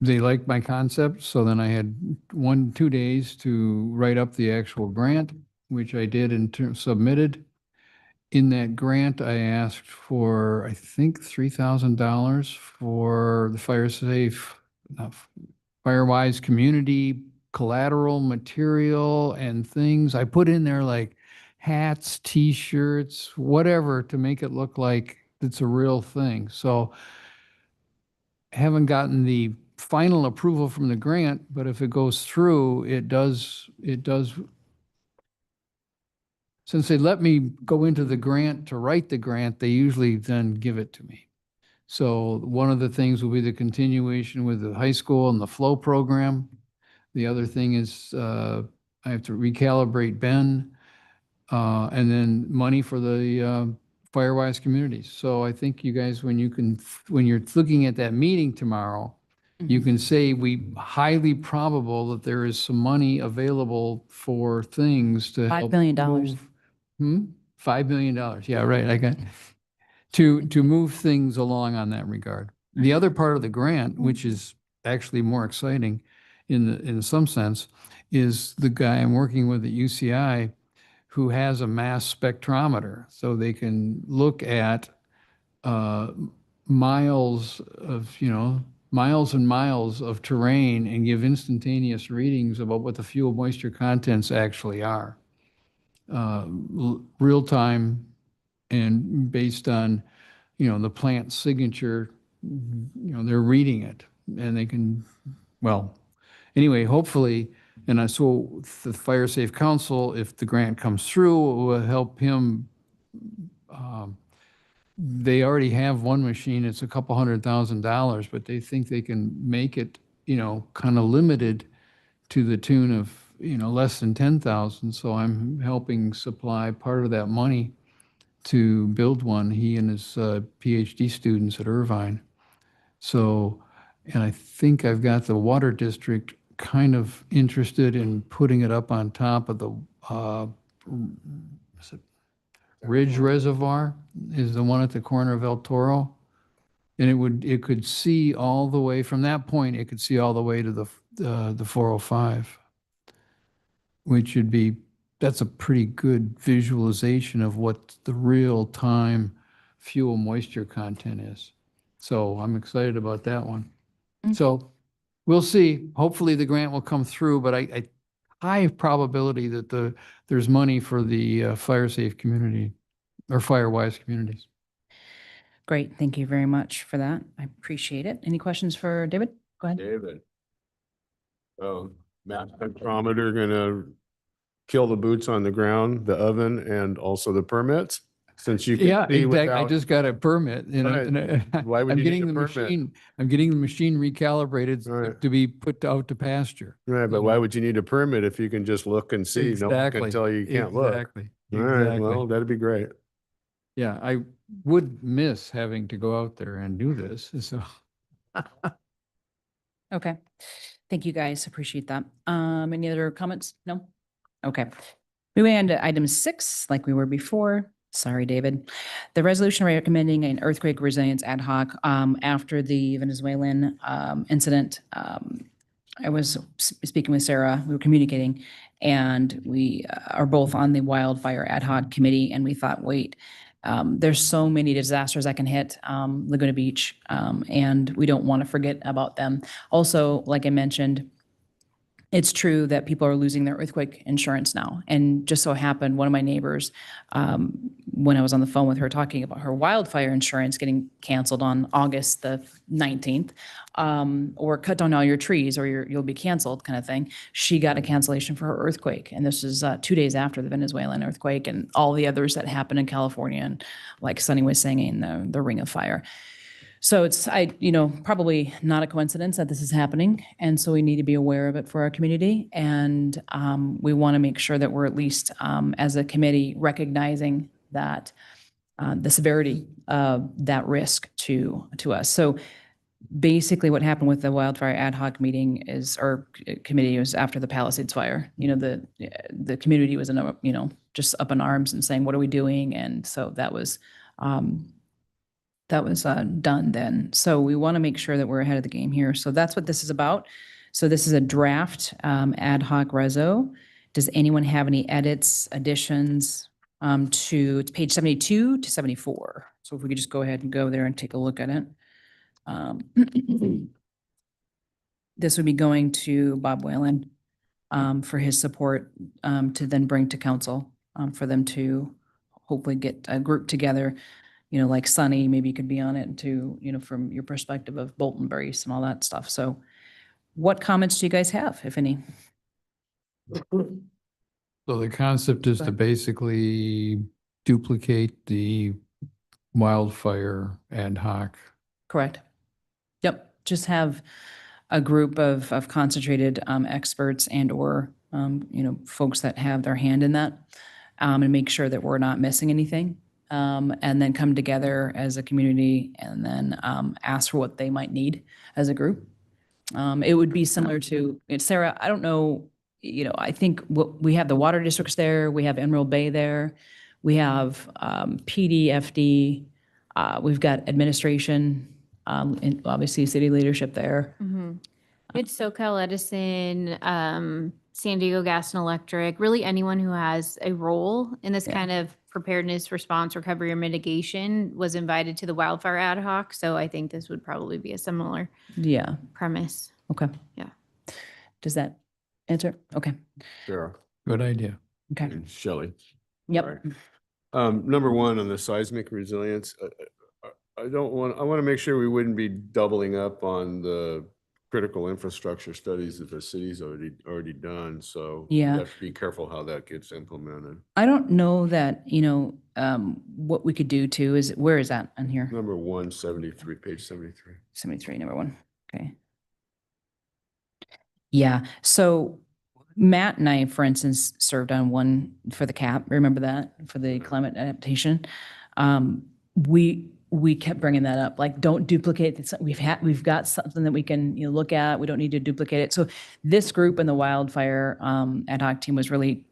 they liked my concept. So then I had 2 days to write up the actual grant, which I did and submitted. In that grant, I asked for, I think, $3,000 for the Firewise community collateral material and things. I put in there like hats, T-shirts, whatever, to make it look like it's a real thing. So I haven't gotten the final approval from the grant, but if it goes through, it does. Since they let me go into the grant to write the grant, they usually then give it to me. So one of the things will be the continuation with the high school and the flow program. The other thing is I have to recalibrate Ben, and then money for the Firewise communities. So I think you guys, when you're looking at that meeting tomorrow, you can say we highly probable that there is some money available for things to $5 help million. $5 million. Yeah, right. I got to move things along on that regard. The other part of the grant, which is actually more exciting in some sense, is the guy I'm working with at UCI who has a mass spectrometer, so they can look at miles and miles of terrain and give instantaneous readings about what the fuel moisture contents actually are. Real time and based on, the plant signature, they're reading it and they can, well, anyway, hopefully, and so the Fire Safe Council, if the grant comes through, it will help him. They already have one machine, it's a couple $100,000, but they think they can make it, kind of limited to the tune of, less than 10,000. So I'm helping supply part of that money to build one, he and his PhD students at Irvine. So, and I think I've got the water district kind of interested in putting it up on top of the is it Ridge Reservoir is the one at the corner of El Toro. And it could see all the way from that point, it could see all the way to the 405, which would be, that's a pretty good visualization of what the real time fuel moisture content is. So I'm excited about that one. So we'll see. Hopefully the grant will come through, but I high probability that there's money for the fire safe community or Firewise communities. Great. Thank you very much for that. I appreciate it. Any questions for David? Go ahead. David. Mass spectrometer gonna kill the boots on the ground, the oven, and also the permits? Since you can Yeah, see exactly. I without, just got a permit, Right. Why would I'm you getting need the a permit? machine. I'm getting the machine recalibrated Right. to be put out to pasture. Right, but you why know. would you need a permit if you can just look and see? No one Exactly. can tell you can't look. Exactly. All right, Exactly. well, that'd be great. Yeah, I would miss having to go out there and do this. So Okay. Thank you, guys. Appreciate that. Any other comments? No? Okay. Moving on to item 6, like we were before. Sorry, David. The resolution recommending an earthquake resilience ad hoc after the Venezuelan incident. I was speaking with Sarah, we were communicating, and we are both on the wildfire ad hoc committee, and we thought, wait, there's so many disasters that can hit Laguna Beach, and we don't want to forget about them. Also, like I mentioned, it's true that people are losing their earthquake insurance now. And just so happened, one of my neighbors, when I was on the phone with her talking about her wildfire insurance getting canceled on August the 19th, or cut down all your trees or you'll be canceled kind of thing, she got a cancellation for her earthquake. And this is 2 days after the Venezuelan earthquake and all the others that happened in California. And like Sunny was saying, in the Ring of Fire. So it's, probably not a coincidence that this is happening. And so we need to be aware of it for our community. And we want to make sure that we're at least, as a committee, recognizing that the severity of that risk to us. So basically what happened with the wildfire ad hoc meeting is, or committee, was after the Palisades fire. The community was just up in arms and saying, what are we doing? And so that was done then. So we want to make sure that we're ahead of the game here. So that's what this is about. So this is a draft ad hoc reso. Does anyone have any edits, additions to page 72 to 74? So if we could just go ahead and go there and take a look at it. This would be going to Bob Whalen for his support to then bring to council for them to hopefully get a group together. Like Sunny, maybe you could be on it too, from your perspective of Bolton Brace and all that stuff. So what comments do you guys have, if any? So the concept is to basically duplicate the wildfire ad hoc. Correct. Yep. Just have a group of concentrated experts and or, folks that have their hand in that and make sure that we're not missing anything. and then come together as a community and then ask for what they might need as a group. It would be similar to, Sarah, I don't know, I think what we have the water districts there, we have Emerald Bay there, we have PD, FD, we've got administration, and obviously city leadership there. It's SoCal Edison, San Diego Gas and Electric, really anyone who has a role in this kind of preparedness, response, recovery, or mitigation was invited to the wildfire ad hoc. So I think this would probably be a similar Yeah, premise. okay. Yeah. Does that answer? Okay, Sarah Good idea. okay. and Shelley. Yep. Number one, on the seismic resilience, I want to make sure we wouldn't be doubling up on the critical infrastructure studies that the city's already done. So Yeah. we have to be careful how that gets implemented. I don't know that, what we could do too is, where is that on here? Number 173, page 73. 73, number one. Okay. Yeah. So Matt and I, for instance, served on one for the CAP. Remember that for the climate adaptation? We kept bringing that up, like, don't duplicate this. We've got something that we can, look at. We don't need to duplicate it. So this group and the wildfire ad hoc team was really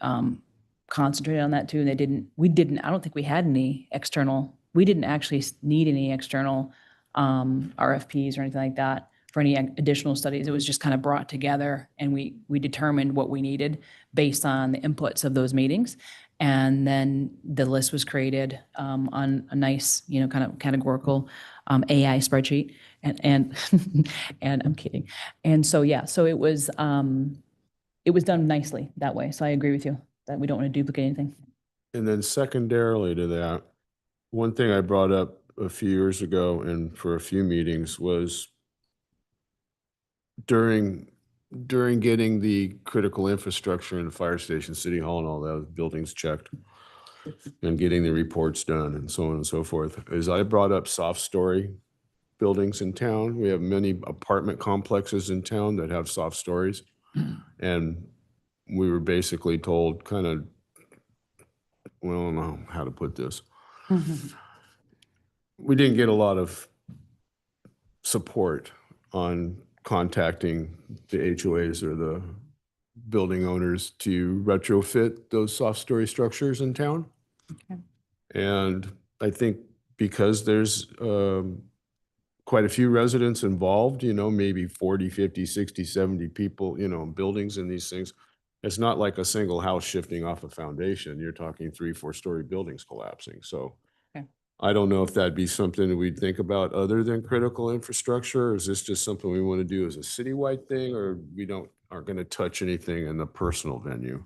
concentrated on that too. And I don't think we had any external, we didn't actually need any external RFPs or anything like that for any additional studies. It was just kind of brought together and we determined what we needed based on the inputs of those meetings. And then the list was created on a nice, kind of categorical AI spreadsheet. And and I'm kidding. And so, yeah, so it was done nicely that way. So I agree with you that we don't want to duplicate anything. And then secondarily to that, one thing I brought up a few years ago and for a few meetings was during getting the critical infrastructure and fire station, city hall and all those buildings checked and getting the reports done and so on and so forth, is I brought up soft story buildings in town. We have many apartment complexes in town that have soft stories. And we were basically told kind of, well, I don't know how to put this. We didn't get a lot of support on contacting the HOAs or the building owners to retrofit those soft story structures in town. Okay. And I think because there's quite a few residents involved, maybe 40, 50, 60, 70 people, buildings in these things. It's not like a single house shifting off a foundation. You're talking 3-4-story buildings collapsing. So Okay. I don't know if that'd be something that we'd think about other than critical infrastructure. Or is this just something we want to do as a citywide thing, or we aren't going to touch anything in the personal venue?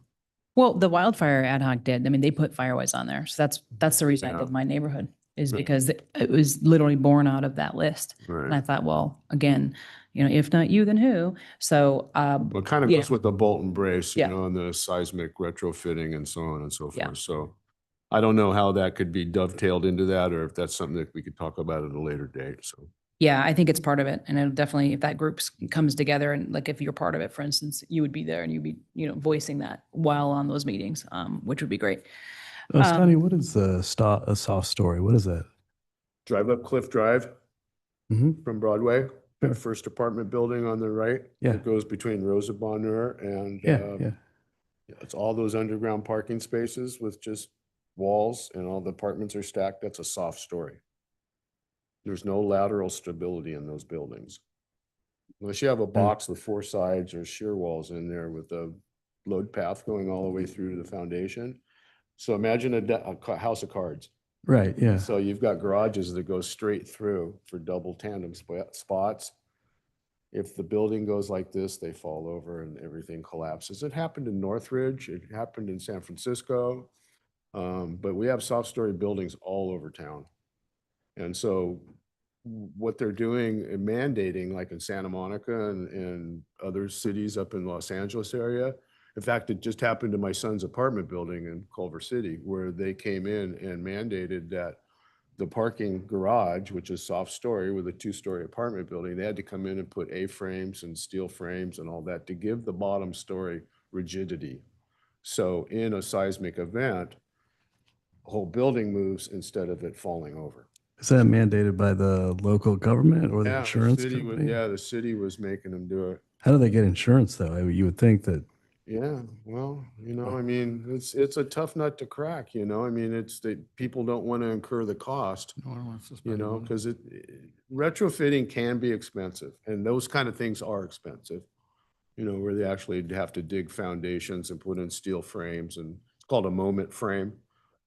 Well, the wildfire ad hoc did. I mean, they put Firewise on there. So that's the reason I Yeah. did my neighborhood, is Right. because it was literally born out of that list. And I Right. thought, well, again, if not you, then who? So, Well, it kind of yeah. goes with the bolt and brace, Yeah. and the seismic retrofitting and so on and so Yeah. forth. So I don't know how that could be dovetailed into that, or if that's something that we could talk about at a later date. So yeah, I think it's part of it. And it'll definitely, if that group comes together and like if you're part of it, for instance, you would be there and you'd be, voicing that while on those meetings, which would be great. Scotty, what is a soft story? What is that? drive up Cliff Drive Mhm. from Broadway, Sure. that first apartment building on the right. Yeah. It goes between Rosa Bonheur and Yeah. it's all those underground parking spaces with just walls and all the apartments are stacked. That's a soft story. There's no lateral stability in those buildings. Unless you have a box with 4 sides or shear walls in there with a load path going all the way through to the foundation. So imagine a house of cards. Right. Yeah. So you've got garages that go straight through for double tandem spots. If the building goes like this, they fall over and everything collapses. It happened in Northridge. It happened in San Francisco. But we have soft story buildings all over town. And so what they're doing and mandating, like in Santa Monica and other cities up in Los Angeles area. In fact, it just happened to my son's apartment building in Culver City, where they came in and mandated that the parking garage, which is soft story with a 2-story apartment building, they had to come in and put A-frames and steel frames and all that to give the bottom story rigidity. So in a seismic event, whole building moves instead of it falling over. Is that mandated by the local government or the Yeah, insurance city company? yeah, the city was making them do it. How do they get insurance though? You would think that, Yeah, well, I mean, it's a tough nut to crack, I mean, it's that people don't want to incur the cost, No one wants to spend the money. because retrofitting can be expensive and those kind of things are expensive. Where they actually have to dig foundations and put in steel frames, and it's called a moment frame.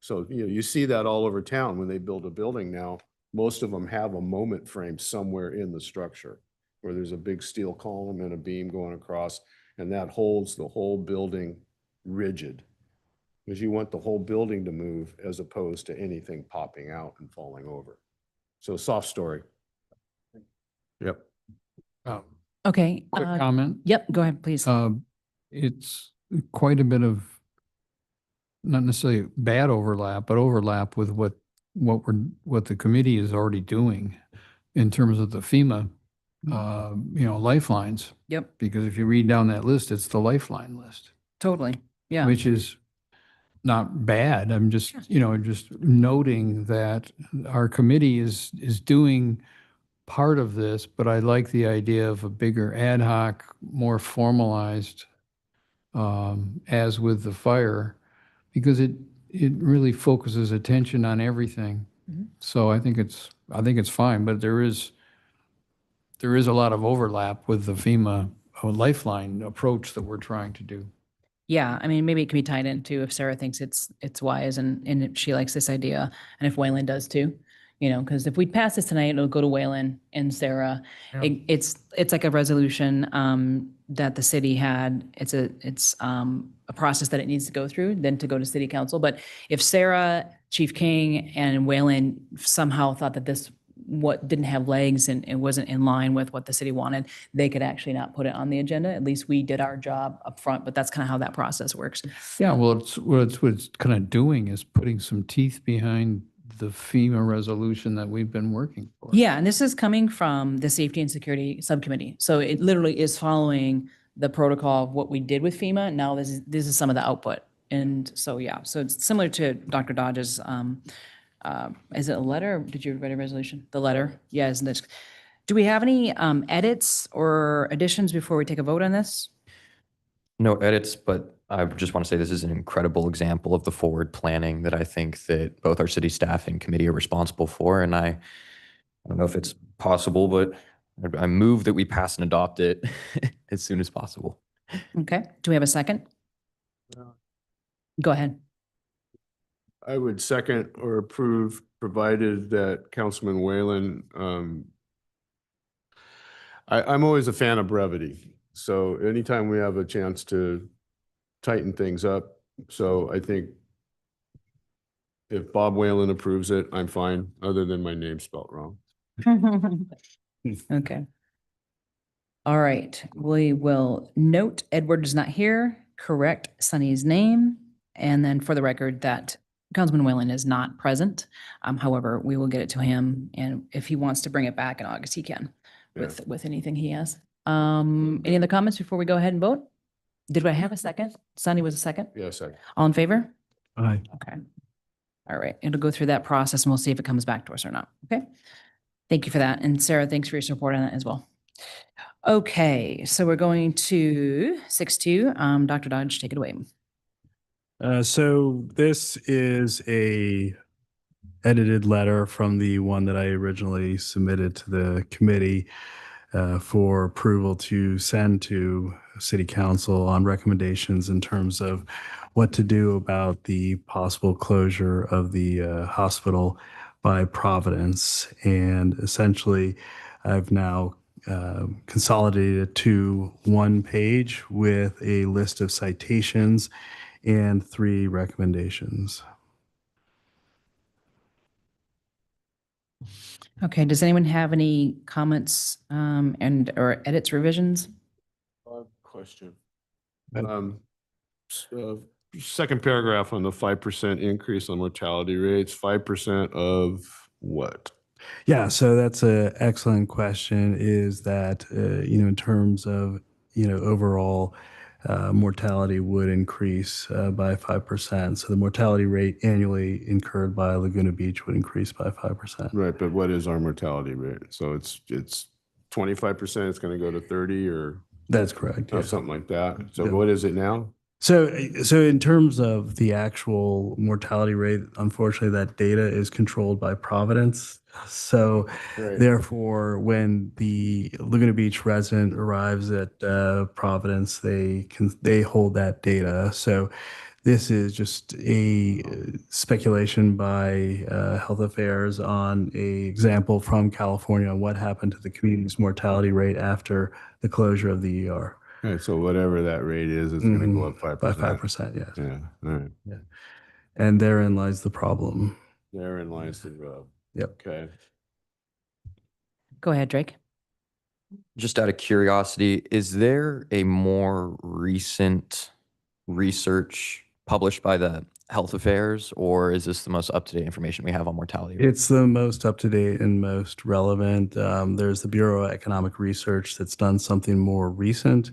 So, you see that all over town when they build a building now. Most of them have a moment frame somewhere in the structure where there's a big steel column and a beam going across, and that holds the whole building rigid. Because you want the whole building to move as opposed to anything popping out and falling over. So soft story. Yep. Okay. Quick comment. Yep, go ahead, please. It's quite a bit of, not necessarily bad overlap, but overlap with what the committee is already doing in terms of the FEMA, lifelines. Yep, Because if you read down that list, it's the lifeline list, totally. Yeah. which is not bad. I'm just, just noting that our committee is doing part of this, but I like the idea of a bigger ad hoc, more formalized, as with the fire, because it really focuses attention on everything. Mhm. So I think it's fine, but there is a lot of overlap with the FEMA lifeline approach that we're trying to do. Yeah, I mean, maybe it can be tied into if Sarah thinks it's wise and if she likes this idea, and if Waylon does too, because if we pass this tonight, it'll go to Waylon and Sarah. Yeah. It's like a resolution that the city had. It's a process that it needs to go through, then to go to city council. But if Sarah, Chief King, and Waylon somehow thought that this didn't have legs and it wasn't in line with what the city wanted, they could actually not put it on the agenda. At least we did our job up front, but that's kind of how that process works. Yeah, well, what it's kind of doing is putting some teeth behind the FEMA resolution that we've been working for. Yeah, and this is coming from the Safety and Security Subcommittee. So it literally is following the protocol of what we did with FEMA. Now this is some of the output. And so, yeah, so it's similar to Dr. Dodge's, is it a letter? Or did you write a resolution? The letter? Yeah, isn't this? Do we have any edits or additions before we take a vote on this? No edits, but I just want to say this is an incredible example of the forward planning that I think that both our city staff and committee are responsible for. And I don't know if it's possible, but I move that we pass and adopt it as soon as possible. Okay, do we have a second? Go ahead. I would second or approve, provided that Councilman Whalen, I'm always a fan of brevity. So anytime we have a chance to tighten things up, so I think if Bob Whalen approves it, I'm fine, other than my name spelled wrong. Okay. All right, we will note Edward is not here, correct Sunny's name, and then for the record that Councilman Whalen is not present. However, we will get it to him, and if he wants to bring it back in August, he can with anything he has. Any other comments before we go ahead and vote? Did I have a second? Sunny was a second? Yes, second. All in favor? aye. Okay. All right, it'll go through that process and we'll see if it comes back to us or not, okay? Thank you for that, and Sarah, thanks for your support on that as well. Okay, so we're going to 6.2. Dr. Dodge, take it away. So this is a edited letter from the one that I originally submitted to the committee for approval to send to City Council on recommendations in terms of what to do about the possible closure of the hospital by Providence. And essentially, I've now consolidated it to one page with a list of citations and 3 recommendations. Okay, does anyone have any comments and or edits, revisions? Question. Second paragraph on the 5% increase on mortality rates, 5% of what? Yeah, so that's an excellent question. Is that, in terms of, overall mortality would increase by 5%. So the mortality rate annually incurred by Laguna Beach would increase by 5%. Right, but what is our mortality rate? So it's 25%, it's going to go to 30 or That's correct. Yeah. something like that. So Yeah. what is it now? So in terms of the actual mortality rate, unfortunately, that data is controlled by Providence. So Right. therefore, when the Laguna Beach resident arrives at Providence, they hold that data. So this is just a speculation by Health Affairs on a example from California on what happened to the community's mortality rate after the closure of the ER. Right, so whatever that rate is going to go up 5%. By 5%, yes. Yeah, all right. And therein lies the problem. Therein lies the rub. Yep. Okay. Go ahead, Drake. Just out of curiosity, is there a more recent research published by the Health Affairs, or is this the most up-to-date information we have on mortality? It's the most up-to-date and most relevant. There's the Bureau of Economic Research that's done something more recent.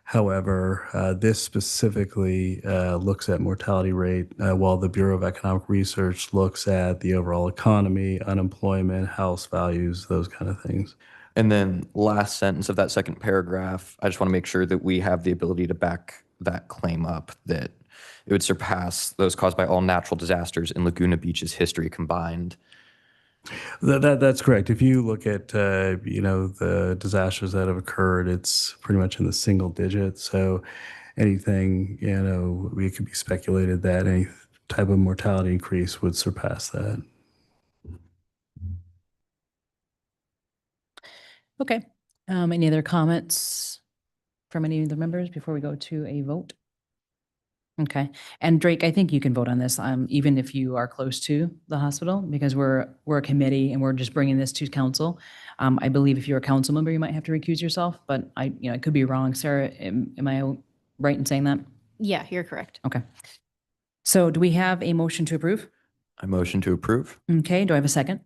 However, this specifically looks at mortality rate, while the Bureau of Economic Research looks at the overall economy, unemployment, house values, those kind of things. And then last sentence of that second paragraph, I just want to make sure that we have the ability to back that claim up, that it would surpass those caused by all natural disasters in Laguna Beach's history combined. That's correct. If you look at the disasters that have occurred, it's pretty much in the single digits. So anything, it could be speculated that any type of mortality increase would surpass that. Okay. Any other comments from any of the members before we go to a vote? Okay. And Drake, I think you can vote on this, even if you are close to the hospital, because we're a committee and we're just bringing this to council. I believe if you're a council member, you might have to recuse yourself, but I could be wrong. Sarah, am I right in saying that? Yeah, you're correct. Okay. So do we have a motion to approve? I motion to approve. Okay. Do I have a second?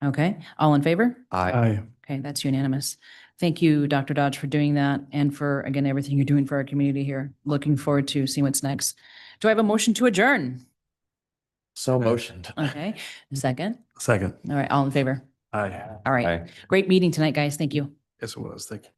Okay. All in favor? Aye. Okay, that's unanimous. Thank you, Dr. Dodge, for doing that and for, again, everything you're doing for our community here. Looking forward to seeing what's next. Do I have a motion to adjourn? So motioned. Okay, second. Second. All right, all in favor? Aye. All right. Aye. Great meeting tonight, guys. Thank you. Yes, it was. Thank you.